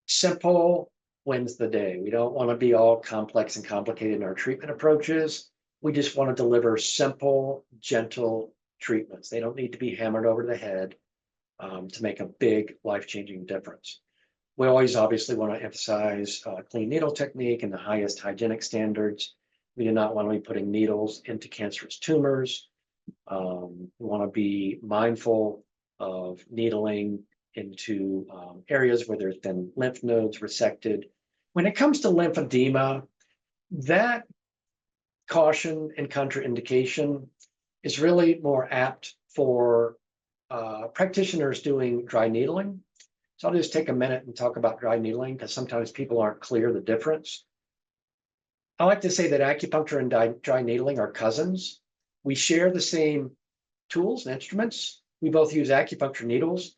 Simple wins the day. We don't want to be all complex and complicated in our treatment approaches. We just want to deliver simple, gentle treatments. They don't need to be hammered over the head to make a big life-changing difference. We always obviously want to emphasize clean needle technique and the highest hygienic standards. We do not want to be putting needles into cancerous tumors. We want to be mindful of needling into areas where there's been lymph nodes resected. When it comes to lymphedema, that caution and contraindication is really more apt for practitioners doing dry needling. So I'll just take a minute and talk about dry needling because sometimes people aren't clear the difference. I like to say that acupuncture and dry needling are cousins. We share the same tools and instruments. We both use acupuncture needles,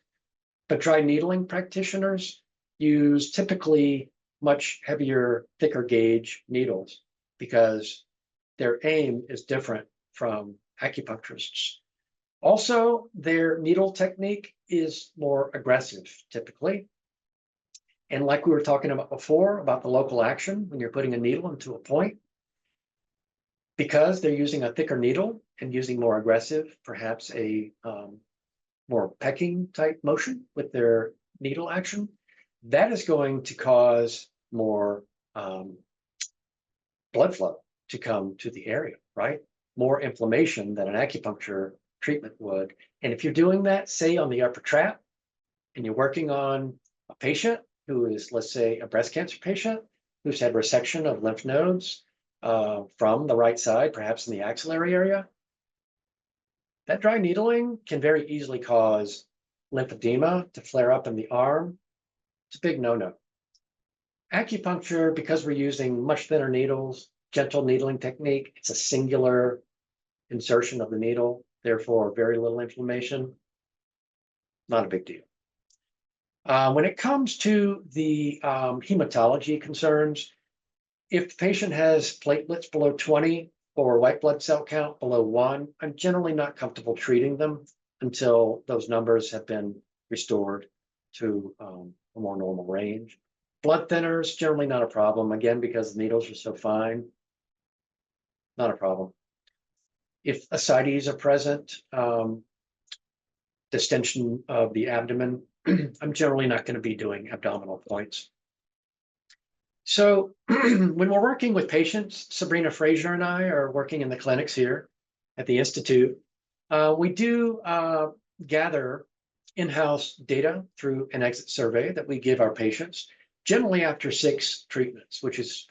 but dry needling practitioners use typically much heavier, thicker gauge needles because their aim is different from acupuncturists. Also, their needle technique is more aggressive typically. And like we were talking about before, about the local action, when you're putting a needle into a point, because they're using a thicker needle and using more aggressive, perhaps a more pecking type motion with their needle action, that is going to cause more blood flow to come to the area, right? More inflammation than an acupuncture treatment would. And if you're doing that, say on the upper trap, and you're working on a patient who is, let's say, a breast cancer patient who's had resection of lymph nodes from the right side, perhaps in the axillary area, that dry needling can very easily cause lymphedema to flare up in the arm. It's a big no-no. Acupuncture, because we're using much thinner needles, gentle needling technique, it's a singular insertion of the needle, therefore very little inflammation. Not a big deal. When it comes to the hematology concerns, if the patient has platelets below 20 or white blood cell count below 1, I'm generally not comfortable treating them until those numbers have been restored to a more normal range. Blood thinners, generally not a problem, again, because the needles are so fine, not a problem. If ascites are present, distension of the abdomen, I'm generally not going to be doing abdominal points. So when we're working with patients, Sabrina Frazier and I are working in the clinics here at the Institute. We do gather in-house data through an exit survey that we give our patients, generally after 6 treatments, which is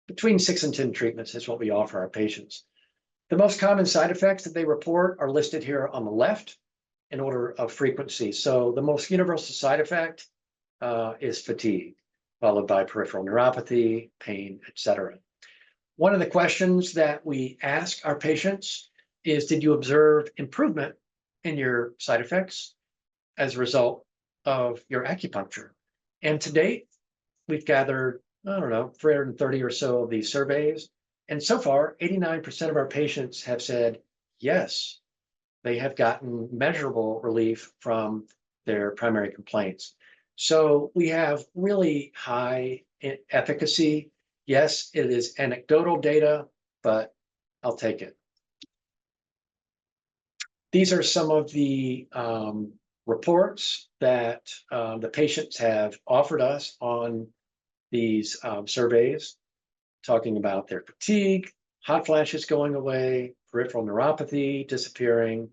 between 6 and 10 treatments is what we offer our patients. The most common side effects that they report are listed here on the left in order of frequency. So the most universal side effect is fatigue, followed by peripheral neuropathy, pain, etc. One of the questions that we ask our patients is, did you observe improvement in your side effects as a result of your acupuncture? And to date, we've gathered, I don't know, 330 or so of these surveys. And so far, 89% of our patients have said, yes, they have gotten measurable relief from their primary complaints. So we have really high efficacy. Yes, it is anecdotal data, but I'll take it. These are some of the reports that the patients have offered us on these surveys, talking about their fatigue, hot flashes going away, peripheral neuropathy disappearing,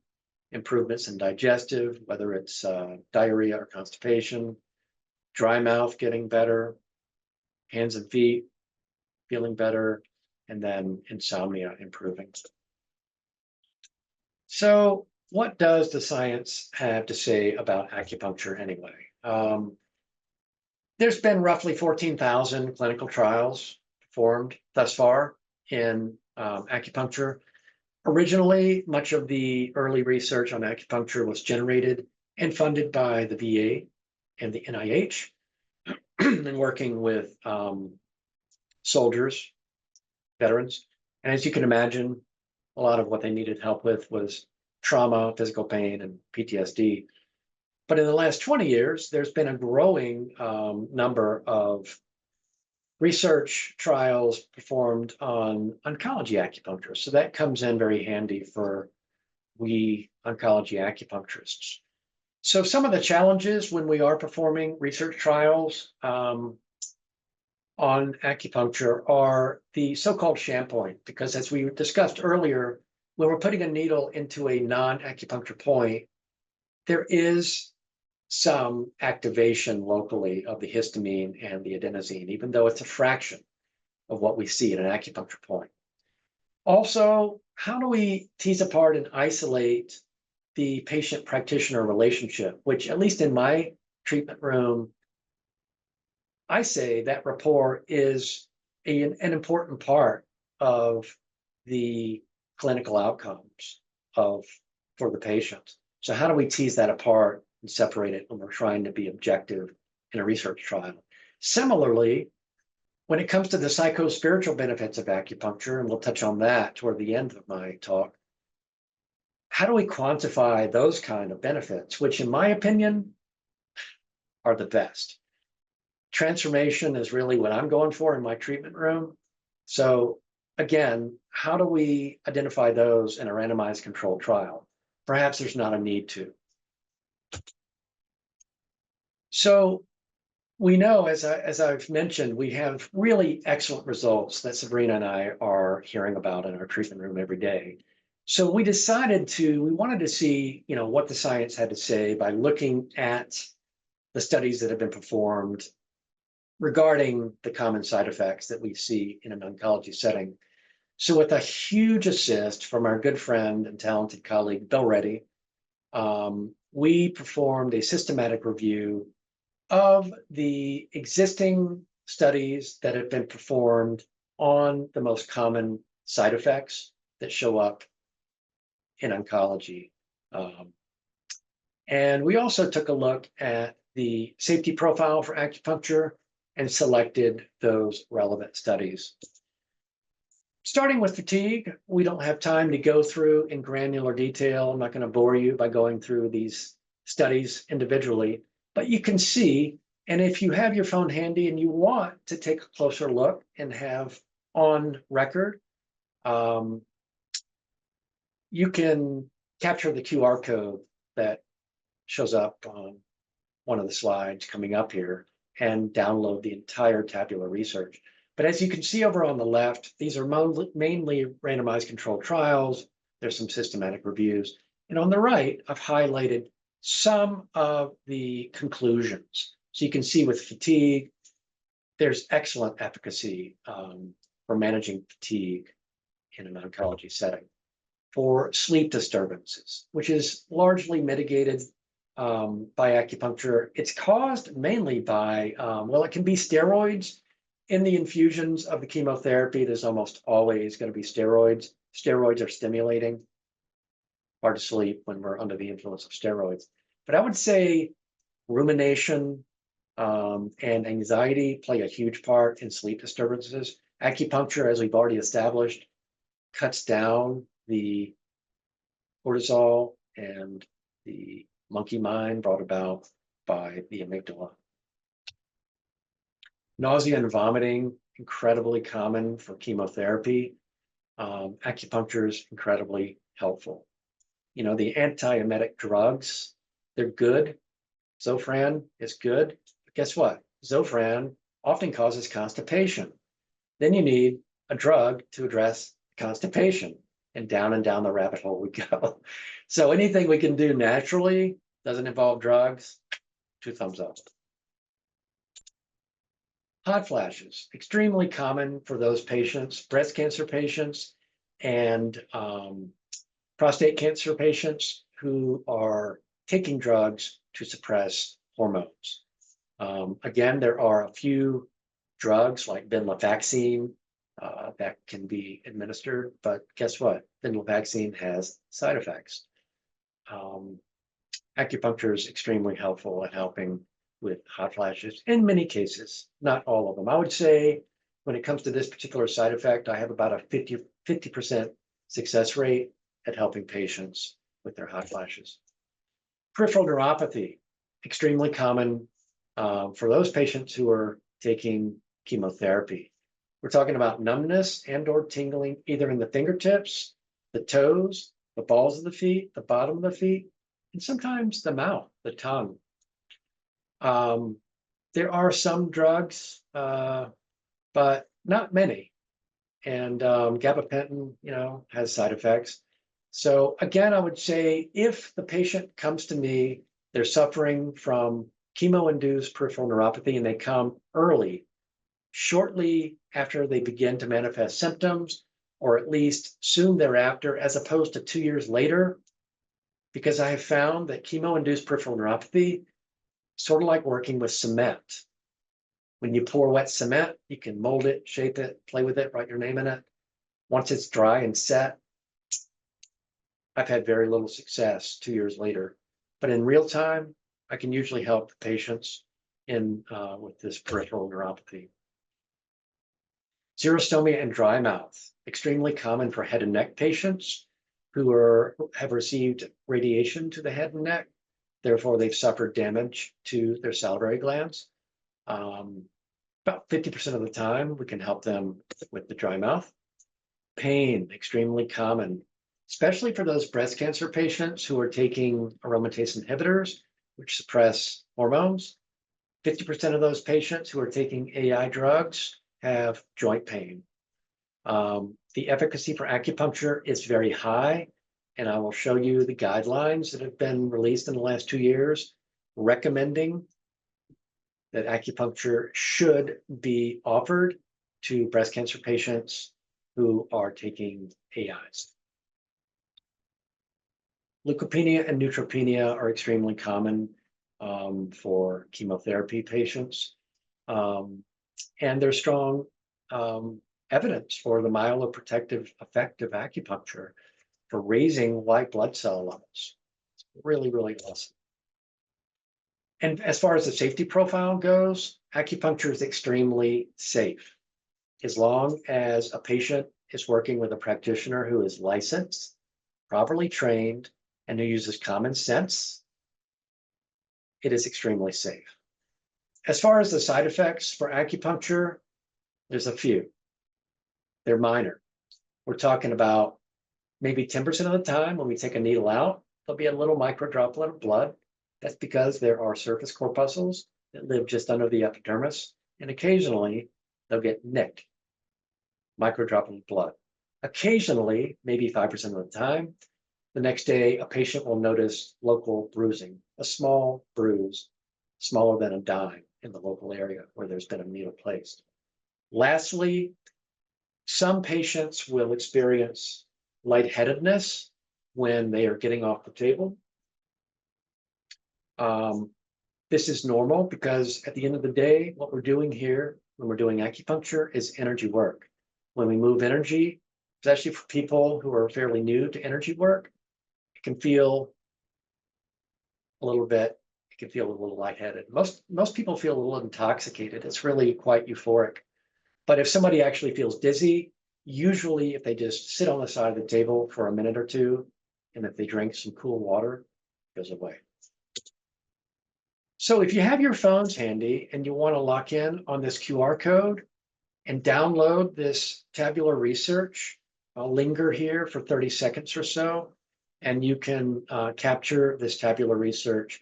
improvements in digestive, whether it's diarrhea or constipation, dry mouth getting better, hands and feet feeling better, and then insomnia improving. So what does the science have to say about acupuncture anyway? There's been roughly 14,000 clinical trials performed thus far in acupuncture. Originally, much of the early research on acupuncture was generated and funded by the VA and the NIH, and working with soldiers, veterans. And as you can imagine, a lot of what they needed help with was trauma, physical pain, and PTSD. But in the last 20 years, there's been a growing number of research trials performed on oncology acupuncture. So that comes in very handy for we oncology acupuncturists. So some of the challenges when we are performing research trials on acupuncture are the so-called sham point, because as we discussed earlier, when we're putting a needle into a non-acupuncture point, there is some activation locally of the histamine and the adenosine, even though it's a fraction of what we see at an acupuncture point. Also, how do we tease apart and isolate the patient-practitioner relationship, which at least in my treatment room, I say that rapport is an important part of the clinical outcomes for the patient. So how do we tease that apart and separate it when we're trying to be objective in a research trial? Similarly, when it comes to the psycho-spiritual benefits of acupuncture, and we'll touch on that toward the end of my talk, how do we quantify those kind of benefits, which in my opinion are the best? Transformation is really what I'm going for in my treatment room. So again, how do we identify those in a randomized controlled trial? Perhaps there's not a need to. So we know, as I've mentioned, we have really excellent results that Sabrina and I are hearing about in our treatment room every day. So we wanted to see, what the science had to say by looking at the studies that have been performed regarding the common side effects that we see in an oncology setting. So with a huge assist from our good friend and talented colleague, Bill Reddy, we performed a systematic review of the existing studies that have been performed on the most common side effects that show up in oncology. And we also took a look at the safety profile for acupuncture and selected those relevant studies. Starting with fatigue, we don't have time to go through in granular detail. I'm not going to bore you by going through these studies individually, but you can see, and if you have your phone handy and you want to take a closer look and have on record, you can capture the QR code that shows up on one of the slides coming up here and download the entire tabular research. But as you can see over on the left, these are mainly randomized controlled trials. There's some systematic reviews. And on the right, I've highlighted some of the conclusions. So you can see with fatigue, there's excellent efficacy for managing fatigue in an oncology setting. For sleep disturbances, which is largely mitigated by acupuncture, it's caused mainly by, it can be steroids. In the infusions of the chemotherapy, there's almost always going to be steroids. Steroids are stimulating. Hard to sleep when we're under the influence of steroids. But I would say rumination and anxiety play a huge part in sleep disturbances. Acupuncture, as we've already established, cuts down the cortisol and the monkey mind brought about by the amygdala. Nausea and vomiting, incredibly common for chemotherapy. Acupuncture is incredibly helpful. The antiemetic drugs, they're good. Zofran is good, but guess what? Zofran often causes constipation. Then you need a drug to address constipation, and down the rabbit hole we go. So anything we can do naturally, doesn't involve drugs, 2 thumbs up. Hot flashes, extremely common for those patients, breast cancer patients and prostate cancer patients who are taking drugs to suppress hormones. Again, there are a few drugs like venlafaxine that can be administered, but guess what? Venlafaxine has side effects. Acupuncture is extremely helpful at helping with hot flashes in many cases, not all of them. I would say when it comes to this particular side effect, I have about a 50% success rate at helping patients with their hot flashes. Peripheral neuropathy, extremely common for those patients who are taking chemotherapy. We're talking about numbness and/or tingling either in the fingertips, the toes, the balls of the feet, the bottom of the feet, and sometimes the mouth, the tongue. There are some drugs, but not many. And gabapentin, has side effects. So again, I would say if the patient comes to me, they're suffering from chemo-induced peripheral neuropathy and they come early, shortly after they begin to manifest symptoms, or at least soon thereafter, as opposed to 2 years later, because I have found that chemo-induced peripheral neuropathy is sort of like working with cement. When you pour wet cement, you can mold it, shape it, play with it, write your name in it. Once it's dry and set, I've had very little success 2 years later. But in real time, I can usually help the patients with this peripheral neuropathy. Xerostomia and dry mouth, extremely common for head and neck patients who have received radiation to the head and neck. Therefore, they've suffered damage to their salivary glands. About 50% of the time, we can help them with the dry mouth. Pain, extremely common, especially for those breast cancer patients who are taking aromatase inhibitors, which suppress hormones. 50% of those patients who are taking AI drugs have joint pain. The efficacy for acupuncture is very high, and I will show you the guidelines that have been released in the last 2 years recommending that acupuncture should be offered to breast cancer patients who are taking AIs. Leukopenia and neutropenia are extremely common for chemotherapy patients. And there's strong evidence for the myeloprotective effect of acupuncture for raising white blood cell levels. It's really, really awesome. And as far as the safety profile goes, acupuncture is extremely safe. As long as a patient is working with a practitioner who is licensed, properly trained, and who uses common sense, it is extremely safe. As far as the side effects for acupuncture, there's a few. They're minor. We're talking about maybe 10% of the time when we take a needle out, there'll be a little micro droplet of blood. That's because there are surface corpuscles that live just under the epidermis, and occasionally they'll get nicked, micro droplet of blood. Occasionally, maybe 5% of the time, the next day a patient will notice local bruising, a small bruise, smaller than a dime in the local area where there's been a needle placed. Lastly, some patients will experience lightheadedness when they are getting off the table. This is normal because at the end of the day, what we're doing here when we're doing acupuncture is energy work. When we move energy, especially for people who are fairly new to energy work, it can feel a little lightheaded. Most people feel a little intoxicated. It's really quite euphoric. But if somebody actually feels dizzy, usually if they just sit on the side of the table for a minute or two, and if they drink some cool water, it goes away. So if you have your phones handy and you want to lock in on this QR code and download this tabular research, I'll linger here for 30 seconds or so, and you can capture this tabular research.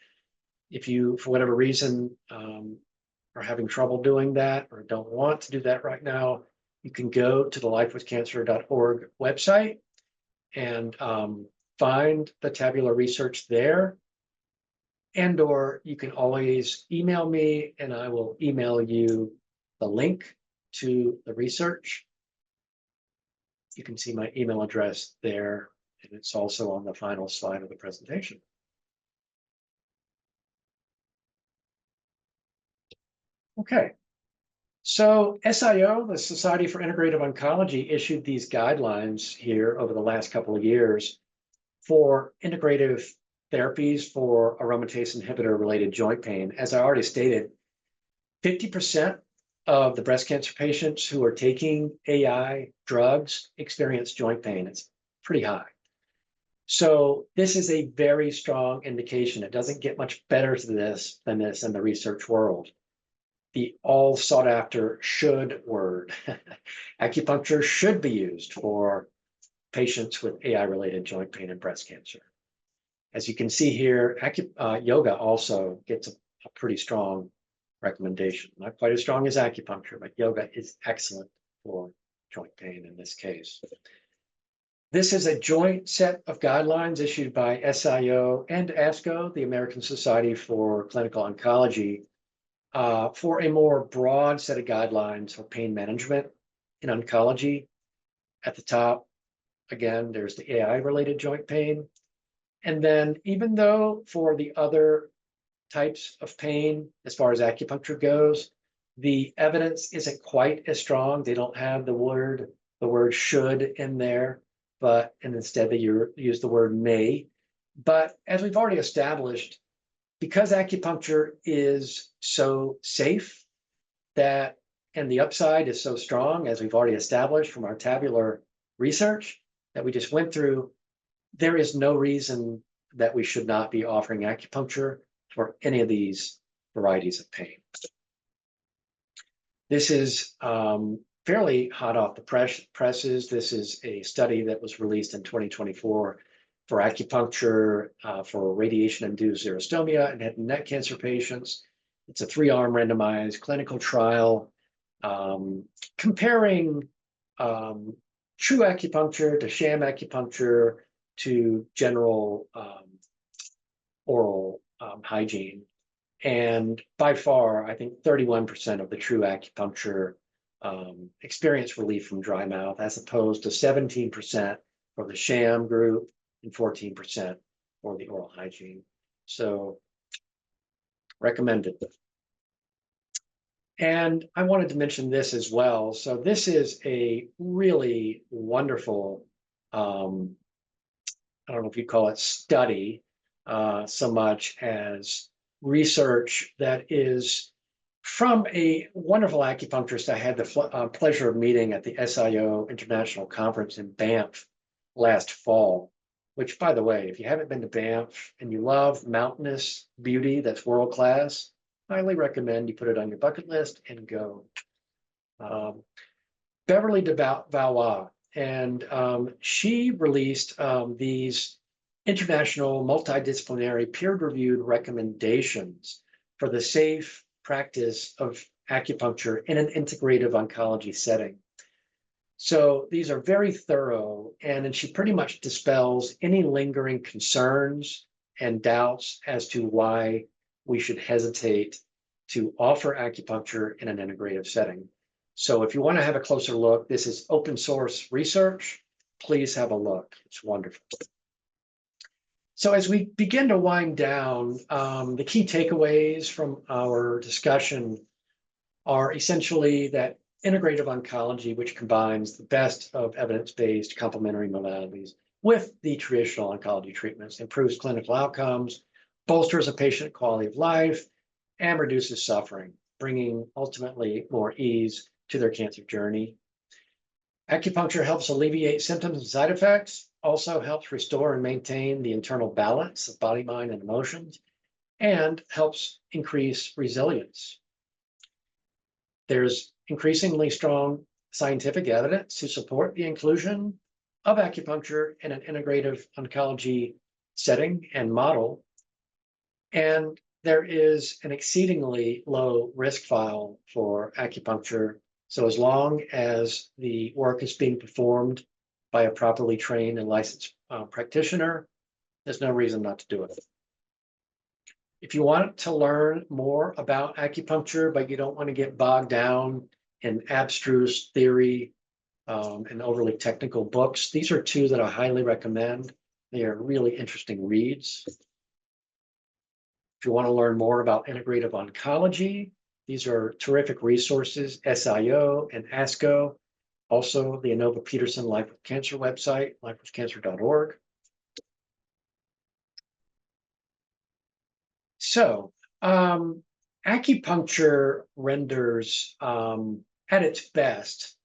If you, for whatever reason, are having trouble doing that or don't want to do that right now, you can go to the lifewithcancer.org website and find the tabular research there. And/or you can always email me and I will email you the link to the research. You can see my email address there, and it's also on the final slide of the presentation. Okay, so SIO, the Society for Integrative Oncology, issued these guidelines here over the last couple of years for integrative therapies for aromatase inhibitor-related joint pain. As I already stated, 50% of the breast cancer patients who are taking AI drugs experience joint pain. It's pretty high. So this is a very strong indication. It doesn't get much better than this in the research world. The all sought after should word. Acupuncture should be used for patients with AI-related joint pain and breast cancer. As you can see here, yoga also gets a pretty strong recommendation. Not quite as strong as acupuncture, but yoga is excellent for joint pain in this case. This is a joint set of guidelines issued by SIO and ASCO, the American Society for Clinical Oncology, for a more broad set of guidelines for pain management in oncology. At the top, again, there's the AI-related joint pain. And then even though for the other types of pain, as far as acupuncture goes, the evidence isn't quite as strong. They don't have the word should in there, and instead they use the word may. But as we've already established, because acupuncture is so safe that, and the upside is so strong, as we've already established from our tabular research that we just went through, there is no reason that we should not be offering acupuncture for any of these varieties of pain. This is fairly hot off the presses. This is a study that was released in 2024 for acupuncture for radiation-induced xerostomia and head and neck cancer patients. It's a 3-arm randomized clinical trial comparing true acupuncture to sham acupuncture to general oral hygiene. And by far, I think 31% of the true acupuncture experienced relief from dry mouth, as opposed to 17% for the sham group and 14% for the oral hygiene. So recommended. And I wanted to mention this as well. So this is a really wonderful, I don't know if you call it study so much as research that is from a wonderful acupuncturist I had the pleasure of meeting at the SIO International Conference in Banff last fall, which, by the way, if you haven't been to Banff and you love mountainous beauty that's world-class, highly recommend you put it on your bucket list and go. Beverly de Valois, and she released these international multidisciplinary peer-reviewed recommendations for the safe practice of acupuncture in an integrative oncology setting. So these are very thorough, and she pretty much dispels any lingering concerns and doubts as to why we should hesitate to offer acupuncture in an integrative setting. So if you want to have a closer look, this is open source research. Please have a look. It's wonderful. So as we begin to wind down, the key takeaways from our discussion are essentially that integrative oncology, which combines the best of evidence-based complementary modalities with the traditional oncology treatments, improves clinical outcomes, bolsters a patient quality of life, and reduces suffering, bringing ultimately more ease to their cancer journey. Acupuncture helps alleviate symptoms and side effects, also helps restore and maintain the internal balance of body, mind, and emotions, and helps increase resilience. There's increasingly strong scientific evidence to support the inclusion of acupuncture in an integrative oncology setting and model. And there is an exceedingly low risk file for acupuncture. So as long as the work is being performed by a properly trained and licensed practitioner, there's no reason not to do it. If you want to learn more about acupuncture, but you don't want to get bogged down in abstruse theory and overly technical books, these are two that I highly recommend. They are really interesting reads. If you want to learn more about integrative oncology, these are terrific resources, SIO and ASCO. Also, the Anova Peterson Life with Cancer website, lifewithcancer.org. So, acupuncture renders, at its best,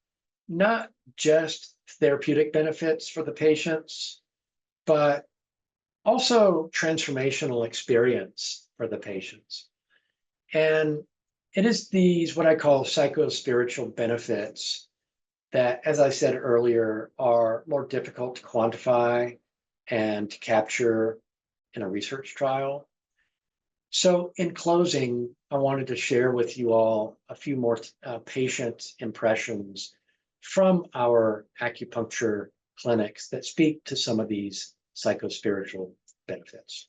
not just therapeutic benefits for the patients, but also transformational experience for the patients. And it is these, what I call psychospiritual benefits that, as I said earlier, are more difficult to quantify and to capture in a research trial. So in closing, I wanted to share with you all a few more patient impressions from our acupuncture clinics that speak to some of these psychospiritual benefits.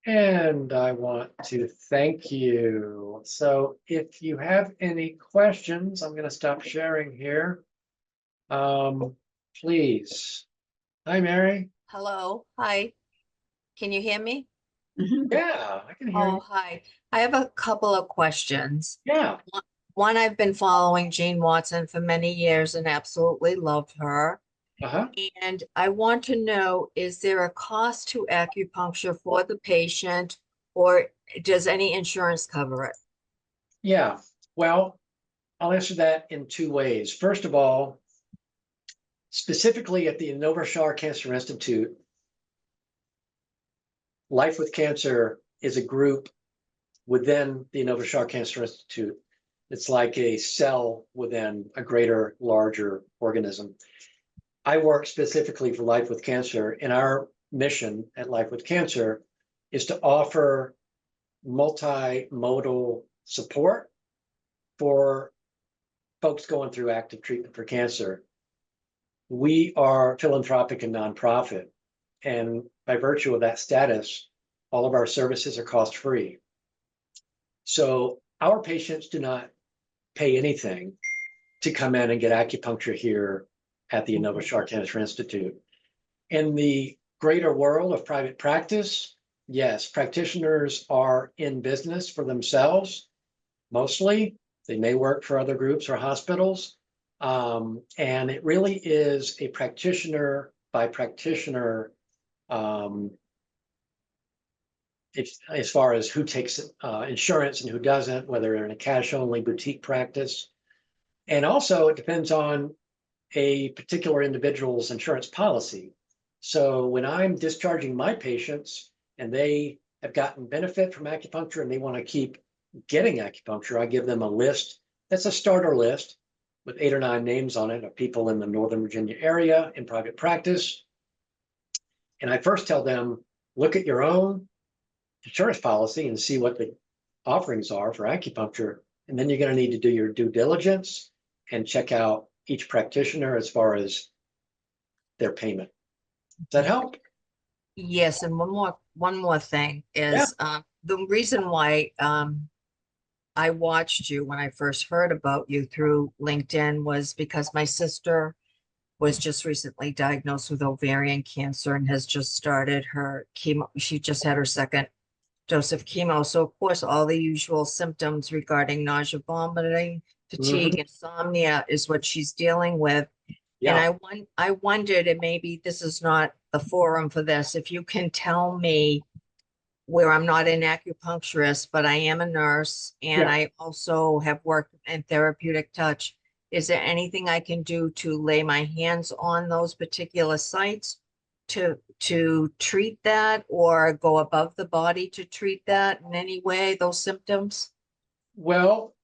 And I want to thank you. So if you have any questions, I'm going to stop sharing here. Please. Hi, Mary. Hello, hi. Can you hear me? Mhm. Yeah, I can hear Oh, you. hi. I have a couple of questions. Yeah. One, I've been following Jean Watson for many years and absolutely love her. Uh-huh. And I want to know, is there a cost to acupuncture for the patient, or does any insurance cover it? Yeah. Well, I'll answer that in two ways. First of all, specifically at the Innovashar Cancer Institute, Life with Cancer is a group within the Innovashar Cancer Institute. It's like a cell within a greater, larger organism. I work specifically for Life with Cancer, and our mission at Life with Cancer is to offer multimodal support for folks going through active treatment for cancer. We are philanthropic and nonprofit, and by virtue of that status, all of our services are cost-free. So our patients do not pay anything to come in and get acupuncture here at the Innovashar Cancer Institute. In the greater world of private practice, yes, practitioners are in business for themselves, mostly. They may work for other groups or hospitals. And it really is a practitioner by practitioner, as far as who takes insurance and who doesn't, whether they're in a cash-only boutique practice. And also it depends on a particular individual's insurance policy. So when I'm discharging my patients and they have gotten benefit from acupuncture and they want to keep getting acupuncture, I give them a list. That's a starter list with 8 or 9 names on it of people in the Northern Virginia area in private practice. And I first tell them, look at your own insurance policy and see what the offerings are for acupuncture. And then you're going to need to do your due diligence and check out each practitioner as far as their payment. Does that help? Yes, and one more thing Yeah. is the reason why I watched you when I first heard about you through LinkedIn was because my sister was just recently diagnosed with ovarian cancer and has just started her chemo. She just had her second dose of chemo. So of course, all the usual symptoms regarding nausea, vomiting, fatigue, insomnia is what she's dealing with. And Yeah. I wondered, and maybe this is not the forum for this, if you can tell me, where I'm not an acupuncturist, but I am a nurse and Yeah. I also have worked in therapeutic touch. Is there anything I can do to lay my hands on those particular sites to treat that, or go above the body to treat that in any way, those symptoms? Well,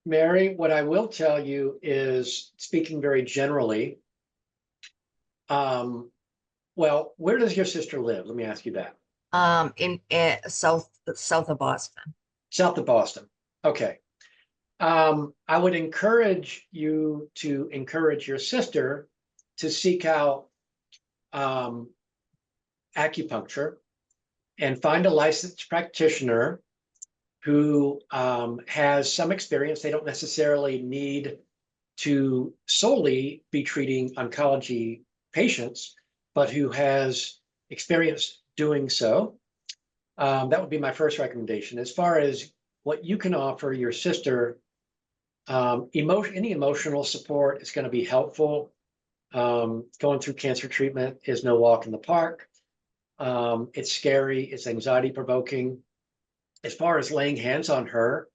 Mary, what I will tell you is, speaking very generally, well, where does your sister live? Let me ask you that. In south of Boston. South of Boston. Okay. I would encourage you to encourage your sister to seek out acupuncture and find a licensed practitioner who has some experience. They don't necessarily need to solely be treating oncology patients, but who has experience doing so. That would be my first recommendation. As far as what you can offer your sister, any emotional support is going to be helpful. Going through cancer treatment is no walk in the park. It's scary, it's anxiety provoking. As far as laying hands on her,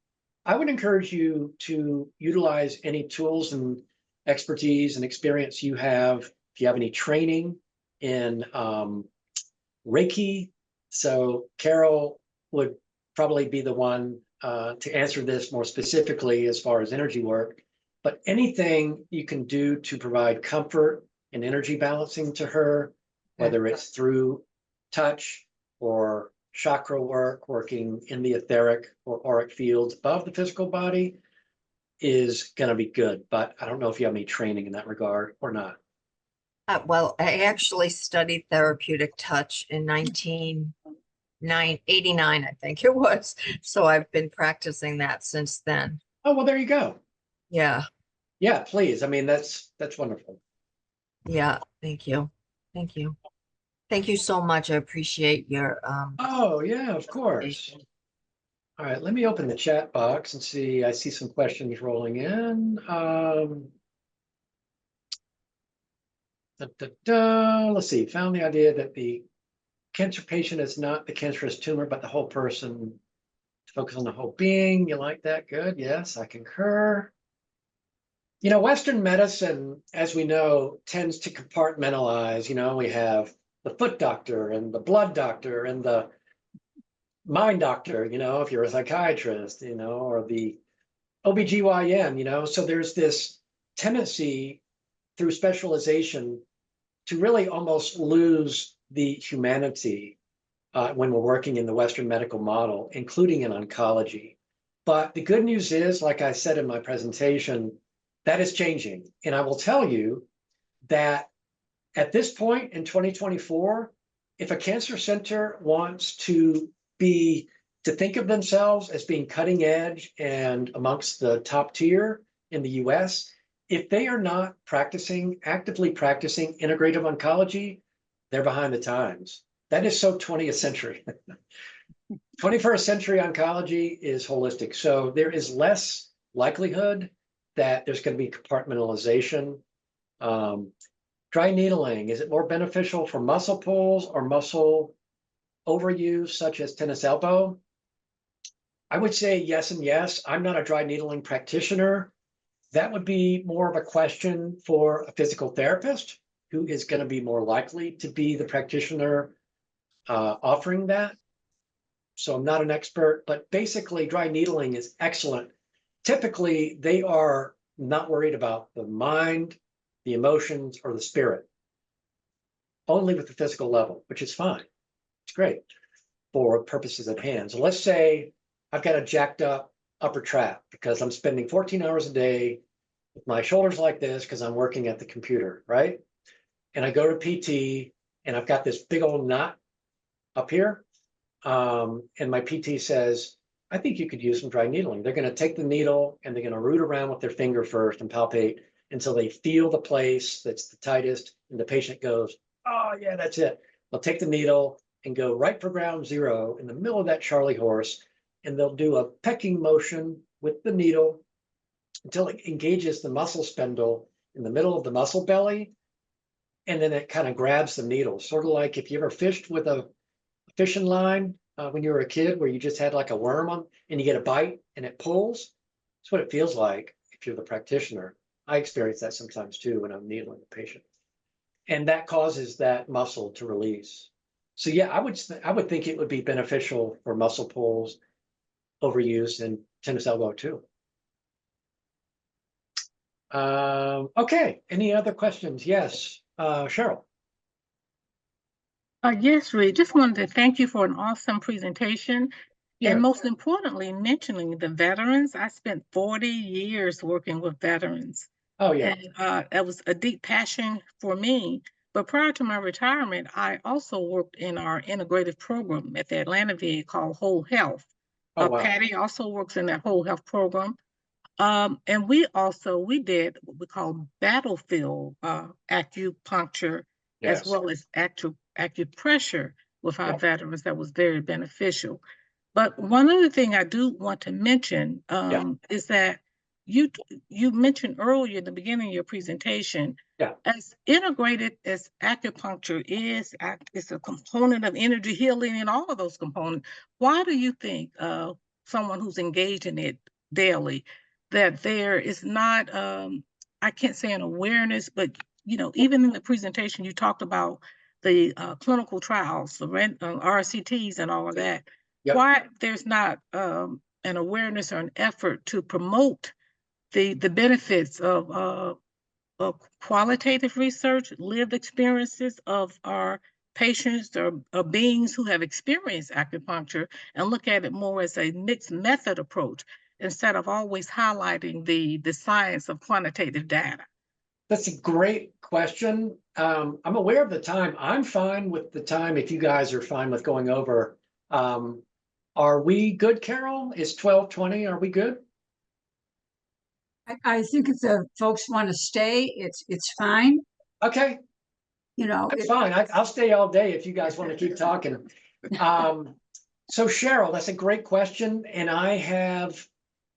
I would encourage you to utilize any tools and expertise and experience you have. If you have any training in Reiki. So Carol would probably be the one to answer this more specifically as far as energy work, but anything you can do to provide comfort and energy balancing to her, whether it's through touch or chakra work, working in the etheric or auric fields above the physical body, is going to be good. But I don't know if you have any training in that regard or not. Well, I actually studied therapeutic touch in 89, I think it was. So I've been practicing that since then. Oh, well, there you go. Yeah, Yeah, please. I mean, that's wonderful. yeah. Thank you. Thank you. Thank you so much. I appreciate your Oh, yeah, of course. presentation. All right, let me open the chat box and see. I see some questions rolling in. Let's see. Found the idea that the cancer patient is not the cancerous tumor, but the whole person. To focus on the whole being. You like that? Good. Yes, I concur. You know, Western medicine, as we know, tends to compartmentalize. You know, we have the foot doctor and the blood doctor and the mind doctor, you know, if you're a psychiatrist, you know, or the OBGYN, you know. So there's this tendency through specialization to really almost lose the humanity when we're working in the Western medical model, including in oncology. But the good news is, like I said in my presentation, that is changing. And I will tell you that at this point in 2024, if a cancer center wants to think of themselves as being cutting edge and amongst the top tier in the US, if they are not actively practicing integrative oncology, they're behind the times. That is so 20th century. 21st century oncology is holistic. So there is less likelihood that there's going to be compartmentalization. Dry needling, is it more beneficial for muscle pulls or muscle overuse, such as tennis elbow? I would say yes and yes. I'm not a dry needling practitioner. That would be more of a question for a physical therapist who is going to be more likely to be the practitioner offering that. So I'm not an expert, but basically dry needling is excellent. Typically, they are not worried about the mind, the emotions, or the spirit, only with the physical level, which is fine. It's great for purposes at hand. So let's say I've got a jacked up upper trap because I'm spending 14 hours a day with my shoulders like this because I'm working at the computer, right? And I go to PT and I've got this big old knot up here. And my PT says, I think you could use some dry needling. They're going to take the needle and they're going to root around with their finger first and palpate until they feel the place that's the tightest. And the patient goes, oh, yeah, that's it. They'll take the needle and go right for ground zero in the middle of that Charlie horse. And they'll do a pecking motion with the needle until it engages the muscle spindle in the middle of the muscle belly. And then it kind of grabs the needle, sort of like if you ever fished with a fishing line when you were a kid, where you just had like a worm on and you get a bite and it pulls. That's what it feels like if you're the practitioner. I experience that sometimes too when I'm needling the patient. And that causes that muscle to release. So yeah, I would think it would be beneficial for muscle pulls, overuse, and tennis elbow too. Okay, any other questions? Yes, Cheryl. Yes, Reid, just wanted to thank you for an awesome presentation. Yeah. And most importantly, mentioning the veterans. I spent 40 years working with veterans. Oh yeah. And that was a deep passion for me. But prior to my retirement, I also worked in our integrative program at the Atlanta VA called Whole Health. Oh wow. Patty also works in that Whole Health program. And we did what we call battlefield acupuncture, as Yes. well as acupressure with our Yeah. veterans. That was very beneficial. But one other thing I do want to mention is that you mentioned earlier in the beginning of your presentation, as integrated as acupuncture is, it's a component of energy healing and all of those components. Why do you think someone who's engaged in it daily, that there is not, I can't say an awareness, but even in the presentation, you talked about the clinical trials, the RCTs and all of that. Yep. Why there's not an awareness or an effort to promote the benefits of qualitative research, lived experiences of our patients or beings who have experienced acupuncture, and look at it more as a mixed method approach instead of always highlighting the science of quantitative data? That's a great question. I'm aware of the time. I'm fine with the time if you guys are fine with going over Are we good, Carol? Is 12:20? Are we good? I think if the folks want to stay, it's fine. Okay, You know, that's fine. I'll stay all day if you guys want to keep talking. So Cheryl, that's a great question, and I have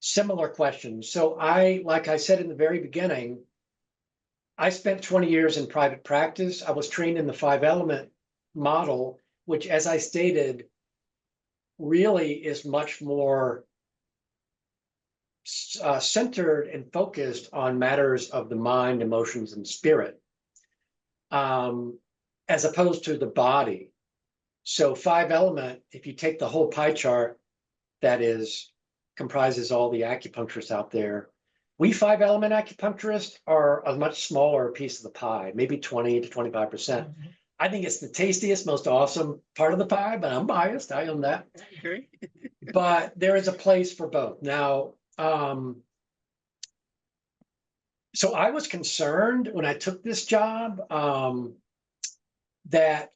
similar questions. So like I said in the very beginning, I spent 20 years in private practice. I was trained in the 5-element model, which, as I stated, really is much more centered and focused on matters of the mind, emotions, and spirit, as opposed to the body. So 5-element, if you take the whole pie chart that comprises all the acupuncturists out there, we 5-element acupuncturists are a much smaller piece of the pie, maybe 20 to 25%. I think it's the tastiest, most awesome part of the pie, but I'm biased. I own that. I agree. But there is a place for both. Now, so I was concerned when I took this job that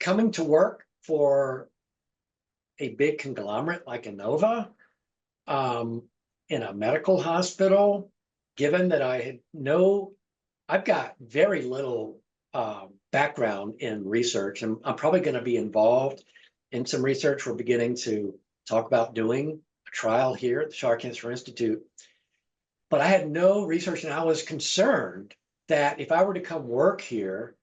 coming to work for a big conglomerate like Inova in a medical hospital, given that I've got very little background in research, and I'm probably going to be involved in some research. We're beginning to talk about doing a trial here at the Shaw Cancer Institute. But I had no research, and I was concerned that if I were to come work here,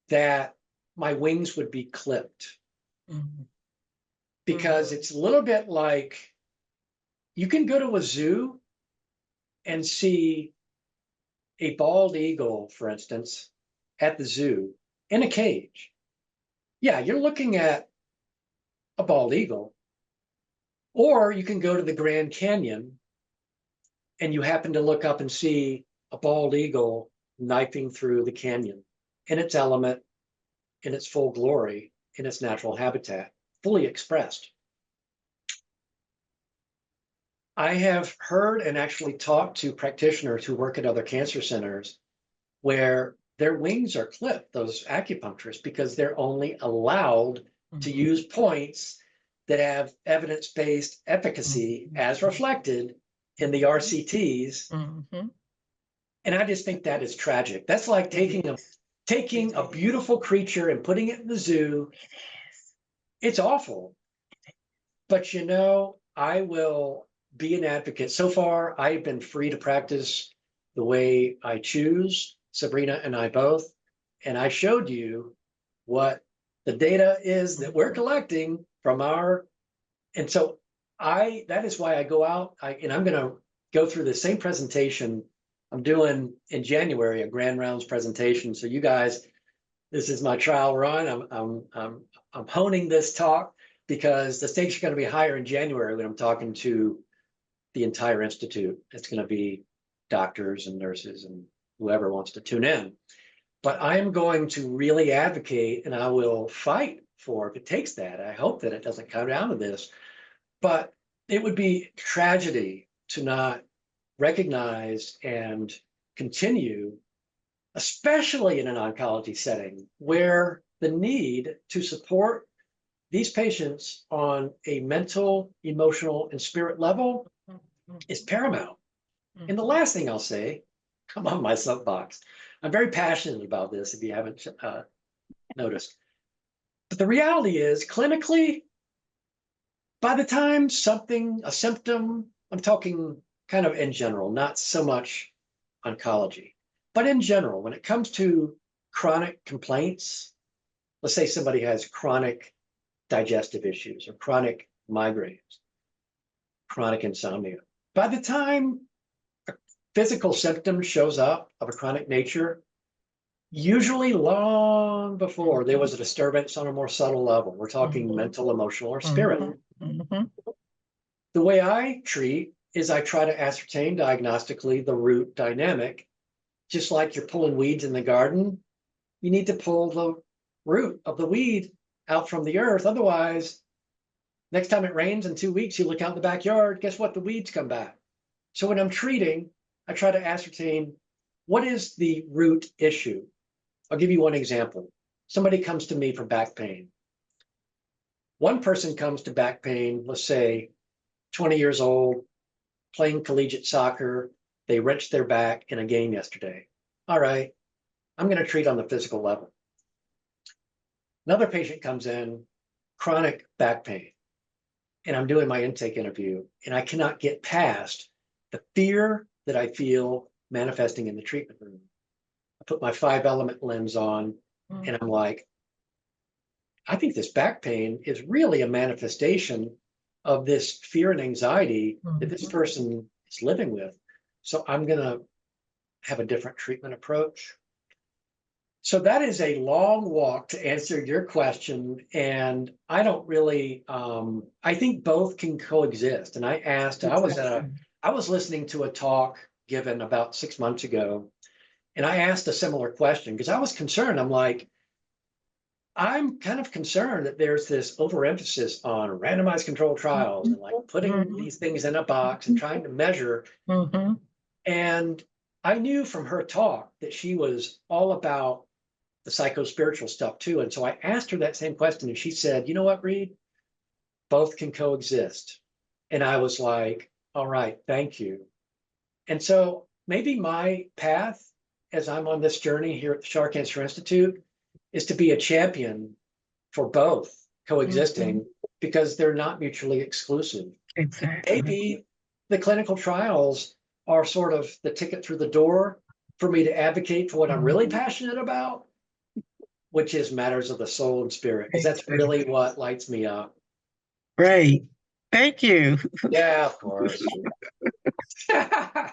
that my wings would be clipped. Because it's a little bit like you can go to a zoo and see a bald eagle, for instance, at the zoo in a cage. Yeah, you're looking at a bald eagle. Or you can go to the Grand Canyon and you happen to look up and see a bald eagle knifing through the canyon in its element, in its full glory, in its natural habitat, fully expressed. I have heard and actually talked to practitioners who work at other cancer centers where their wings are clipped, those acupuncturists, because they're only allowed to use points that have evidence-based efficacy as reflected in the RCTs. And I just think that is tragic. That's like taking a beautiful creature and putting it in the zoo. It's awful. But I will be an advocate. So far, I've been free to practice the way I choose, Sabrina and I both. And I showed you what the data is that we're collecting from and so that is why I go out, and I'm going to go through the same presentation I'm doing in January, a Grand Rounds presentation. So you guys, this is my trial run. I'm honing this talk because the stakes are going to be higher in January when I'm talking to the entire institute. It's going to be doctors and nurses and whoever wants to tune in. But I am going to really advocate, and I will fight for, if it takes that. I hope that it doesn't come down to this, but it would be tragedy to not recognize and continue, especially in an oncology setting, where the need to support these patients on a mental, emotional, and spirit level is paramount. And the last thing I'll say, I'm on my soapbox. I'm very passionate about this, if you haven't noticed. But the reality is, clinically, by the time a symptom, I'm talking kind of in general, not so much oncology, but in general, when it comes to chronic complaints, let's say somebody has chronic digestive issues or chronic migraines, chronic insomnia. By the time a physical symptom shows up of a chronic nature, usually long before there was a disturbance on a more subtle level, we're talking mental, emotional, or spirit. The way I treat is I try to ascertain diagnostically the root dynamic. Just like you're pulling weeds in the garden, you need to pull the root of the weed out from the earth. Otherwise, next time it rains in 2 weeks, you look out in the backyard, guess what? The weeds come back. So when I'm treating, I try to ascertain what is the root issue. I'll give you one example. Somebody comes to me for back pain. One person comes to back pain, let's say 20 years old, playing collegiate soccer. They wrenched their back in a game yesterday. All right, I'm going to treat on the physical level. Another patient comes in, chronic back pain, and I'm doing my intake interview, and I cannot get past the fear that I feel manifesting in the treatment room. I put my 5-element lens on, and I'm like, I think this back pain is really a manifestation of this fear and anxiety that this person is living with. So I'm going to have a different treatment approach. So that is a long walk to answer your question. And I don't really, I think both can coexist. And I was listening to a talk given about 6 months ago, and I asked a similar question because I was concerned. I'm kind of concerned that there's this overemphasis on randomized controlled trials and like putting these things in a box and trying to measure. And I knew from her talk that she was all about the psycho-spiritual stuff too. And so I asked her that same question, and she said, you know what, Reid? Both can coexist. And I was like, all right, thank you. And so maybe my path as I'm on this journey here at the Shar Cancer Institute is to be a champion for both coexisting because they're not mutually exclusive. Exactly. Maybe the clinical trials are sort of the ticket through the door for me to advocate for what I'm really passionate about, which is matters of the soul and spirit, because that's really what lights me up. Great. Thank you. Yeah, of course. Yeah.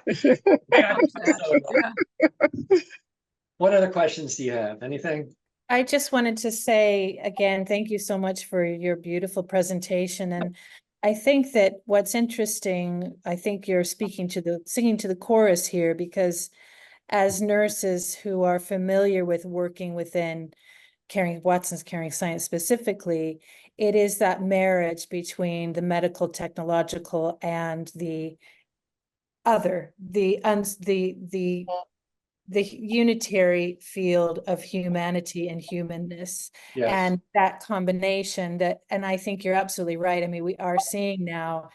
What other questions do you have? Anything? I just wanted to say again, thank you so much for your beautiful presentation. And I think that what's interesting, I think you're singing to the chorus here, because as nurses who are familiar with working within Watson's Caring Science specifically, it is that marriage between the medical, technological, and the other, the unitary field of humanity and humanness. Yes. And that combination and I think you're absolutely right. I mean, we are seeing now,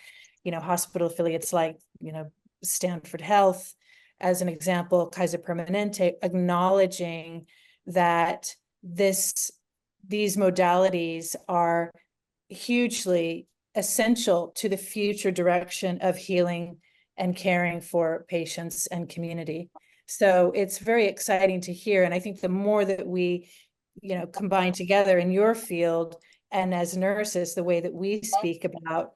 hospital affiliates like, Stanford Health, as an example, Kaiser Permanente, acknowledging that these modalities are hugely essential to the future direction of healing and caring for patients and community. So it's very exciting to hear. And I think the more that we, combine together in your field and as nurses, the way that we speak about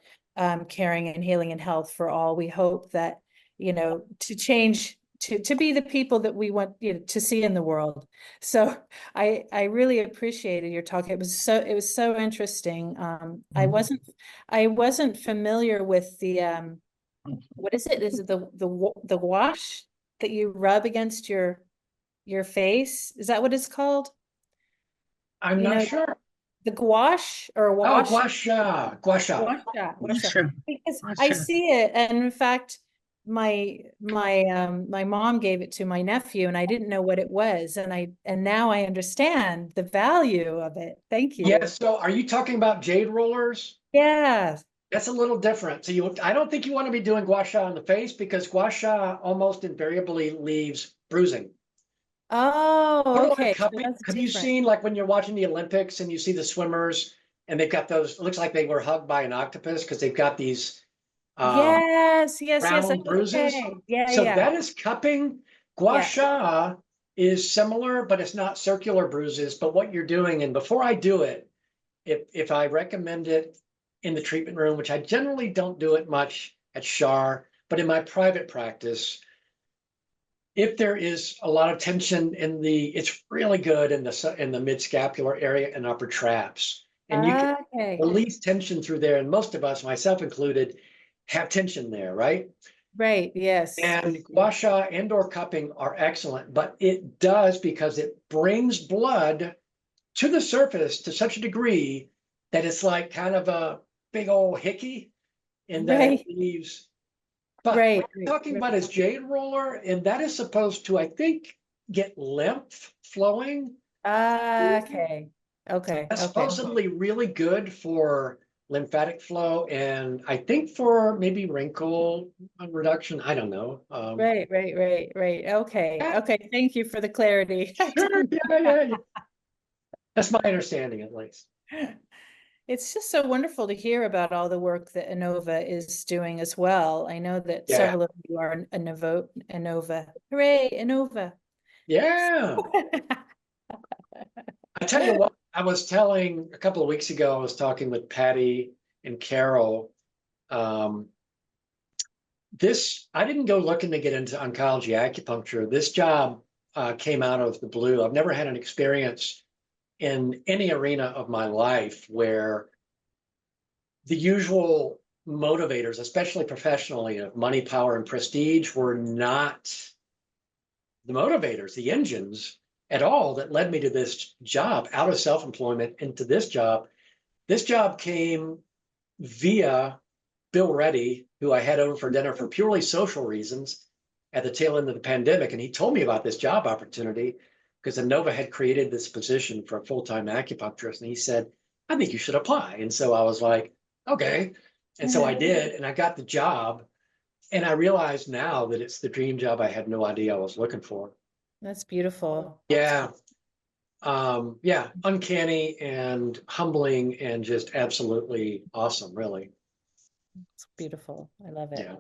caring and healing and health for all, we hope that, to change, to be the people that we want to see in the world. So I really appreciated your talk. It was so interesting. I wasn't familiar with the what is it? Is it the wash that you rub against your face? Is that what it's called? I'm not sure. The gouache or wash? Oh, gua sha. Because I see it, and in fact, my mom gave it to my nephew, and I didn't know what it was, and now I understand the value of it. Thank you. Yes. So, are you talking about jade rollers? Yeah. That's a little different. So I don't think you want to be doing gua sha on the face because gua sha almost invariably leaves bruising. Oh, okay. So Have you seen like when you're watching the Olympics and you see the swimmers and they've got those, it looks like they were hugged by an octopus because they've got these yes. round bruises. Okay. Yeah, So yeah. that is cupping. Gua sha is similar, but it's not circular bruises. But what you're doing, and before I do it, if I recommend it in the treatment room, which I generally don't do it much at Shar, but in my private practice, if there is a lot of tension it's really good in the mid-scapular area and upper traps. And you can release tension through there. And most of us, myself included, have tension there, right? Right, yes. And gua sha and or cupping are excellent, but it does because it brings blood to the surface to such a degree that it's like kind of a big old hickey and then it leaves. But what you're talking about is jade roller, and that is supposed to, I think, get lymph flowing. Okay. Okay, That's okay. supposedly really good for lymphatic flow, and I think for maybe wrinkle reduction. I don't know. Right. Okay, Yeah, okay. Thank you for the clarity. sure, yeah. That's my understanding, at least. It's just so wonderful to hear about all the work that Inova is doing as well. I know that Yeah. several of you are Inova. Hooray, Inova. Yeah. I tell you what, I was telling a couple of weeks ago, I was talking with Patty and Carol. I didn't go looking to get into oncology acupuncture. This job came out of the blue. I've never had an experience in any arena of my life where the usual motivators, especially professionally, of money, power, and prestige, were not the motivators, the engines at all that led me to this job, out of self-employment into this job. This job came via Bill Reddy, who I had over for dinner for purely social reasons at the tail end of the pandemic. And he told me about this job opportunity because Inova had created this position for a full-time acupuncturist. And he said, I think you should apply. And so I was like, okay. And so I did, and I got the job. And I realize now that it's the dream job I had no idea I was looking for. That's beautiful. Yeah. Yeah, uncanny and humbling and just absolutely awesome, really. It's beautiful. I love it. Yeah.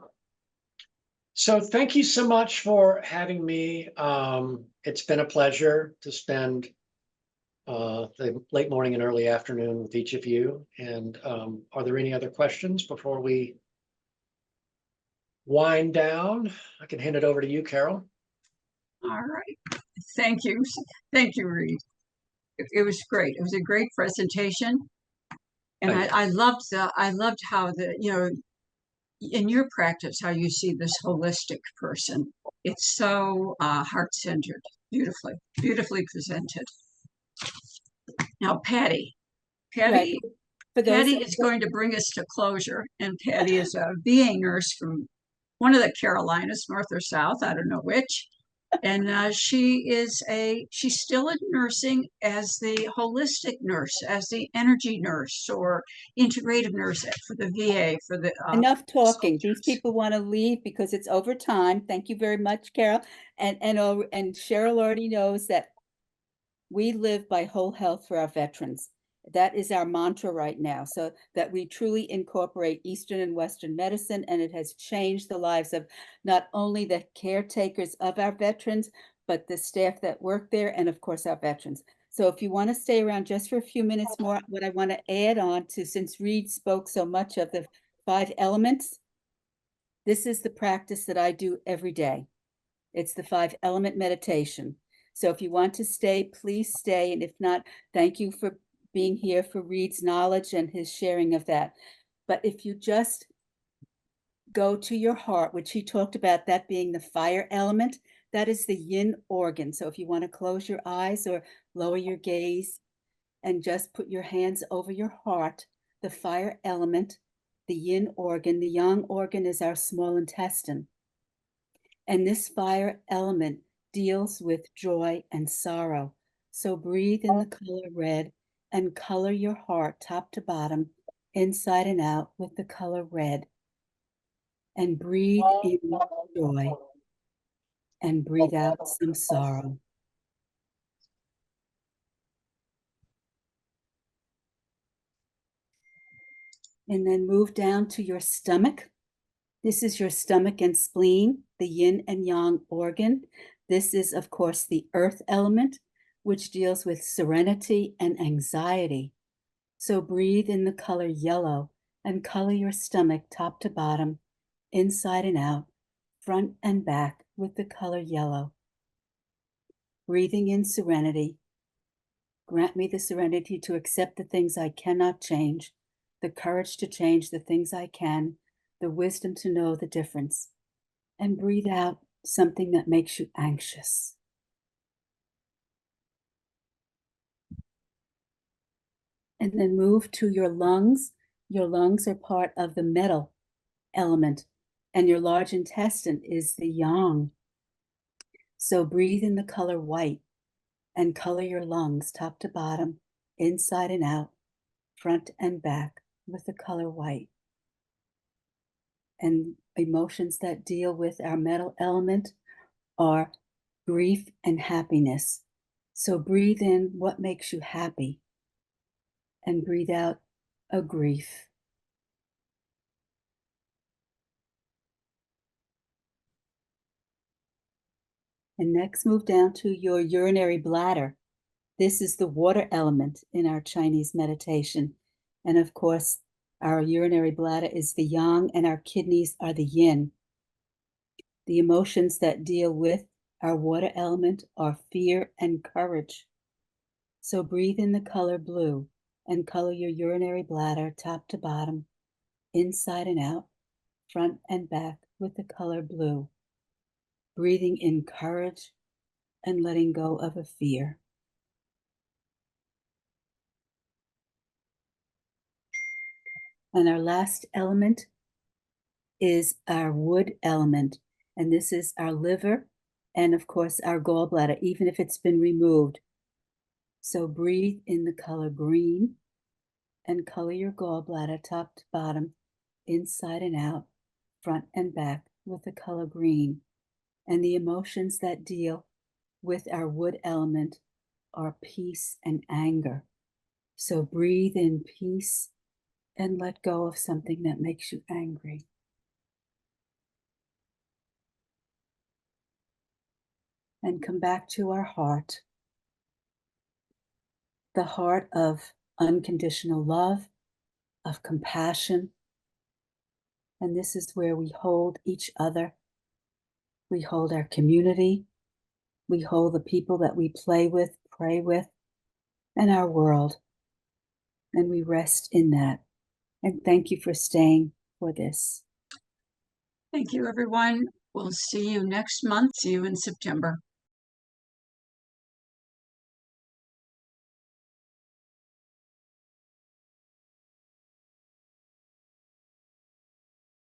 So thank you so much for having me. It's been a pleasure to spend the late morning and early afternoon with each of you. And are there any other questions before we wind down? I can hand it over to you, Carol. All right. Thank you. Thank you, Reid. It was great. It was a great presentation. And Thank you. I loved how in your practice, how you see this holistic person. It's so heart-centered, beautifully presented. Now, Patty Right. For those Patty is going to bring us to closure, and Patty is a VA nurse from one of the Carolinas, north or south, I don't know which. And she's still in nursing as the holistic nurse, as the energy nurse or integrative nurse for the VA, for the enough talking. These soldiers. people want to leave because it's over time. Thank you very much, Carol. And Cheryl already knows that we live by whole health for our veterans. That is our mantra right now, so that we truly incorporate Eastern and Western medicine, and it has changed the lives of not only the caretakers of our veterans, but the staff that work there, and of course our veterans. So if you want to stay around just for a few minutes more, what I want to add on to, since Reid spoke so much of the 5 elements, this is the practice that I do every day. It's the 5-element meditation. So if you want to stay, please stay. And if not, thank you for being here, for Reid's knowledge and his sharing of that. But if you just go to your heart, which he talked about, that being the fire element, that is the yin organ. So if you want to close your eyes or lower your gaze and just put your hands over your heart, the fire element, the yin organ, the yang organ is our small intestine. And this fire element deals with joy and sorrow. So breathe in the color red and color your heart top to bottom, inside and out, with the color red. And breathe in joy and breathe out some sorrow. And then move down to your stomach. This is your stomach and spleen, the yin and yang organ. This is, of course, the earth element, which deals with serenity and anxiety. So breathe in the color yellow and color your stomach top to bottom, inside and out, front and back, with the color yellow. Breathing in serenity. Grant me the serenity to accept the things I cannot change, the courage to change the things I can, the wisdom to know the difference. And breathe out something that makes you anxious. And then move to your lungs. Your lungs are part of the metal element, and your large intestine is the yang. So breathe in the color white and color your lungs top to bottom, inside and out, front and back with the color white. And emotions that deal with our metal element are grief and happiness. So breathe in what makes you happy and breathe out a grief. And next move down to your urinary bladder. This is the water element in our Chinese meditation. And of course, our urinary bladder is the yang and our kidneys are the yin. The emotions that deal with our water element are fear and courage. So breathe in the color blue and color your urinary bladder top to bottom, inside and out, front and back with the color blue. Breathing in courage and letting go of a fear. And our last element is our wood element. And this is our liver and of course our gallbladder, even if it's been removed. So breathe in the color green and color your gallbladder top to bottom, inside and out, front and back with the color green. And the emotions that deal with our wood element are peace and anger. So breathe in peace and let go of something that makes you angry. And come back to our heart. The heart of unconditional love, of compassion. And this is where we hold each other. We hold our community. We hold the people that we play with, pray with, and our world. And we rest in that. And thank you for staying for this. Thank you, everyone. We'll see you next month. See you in September.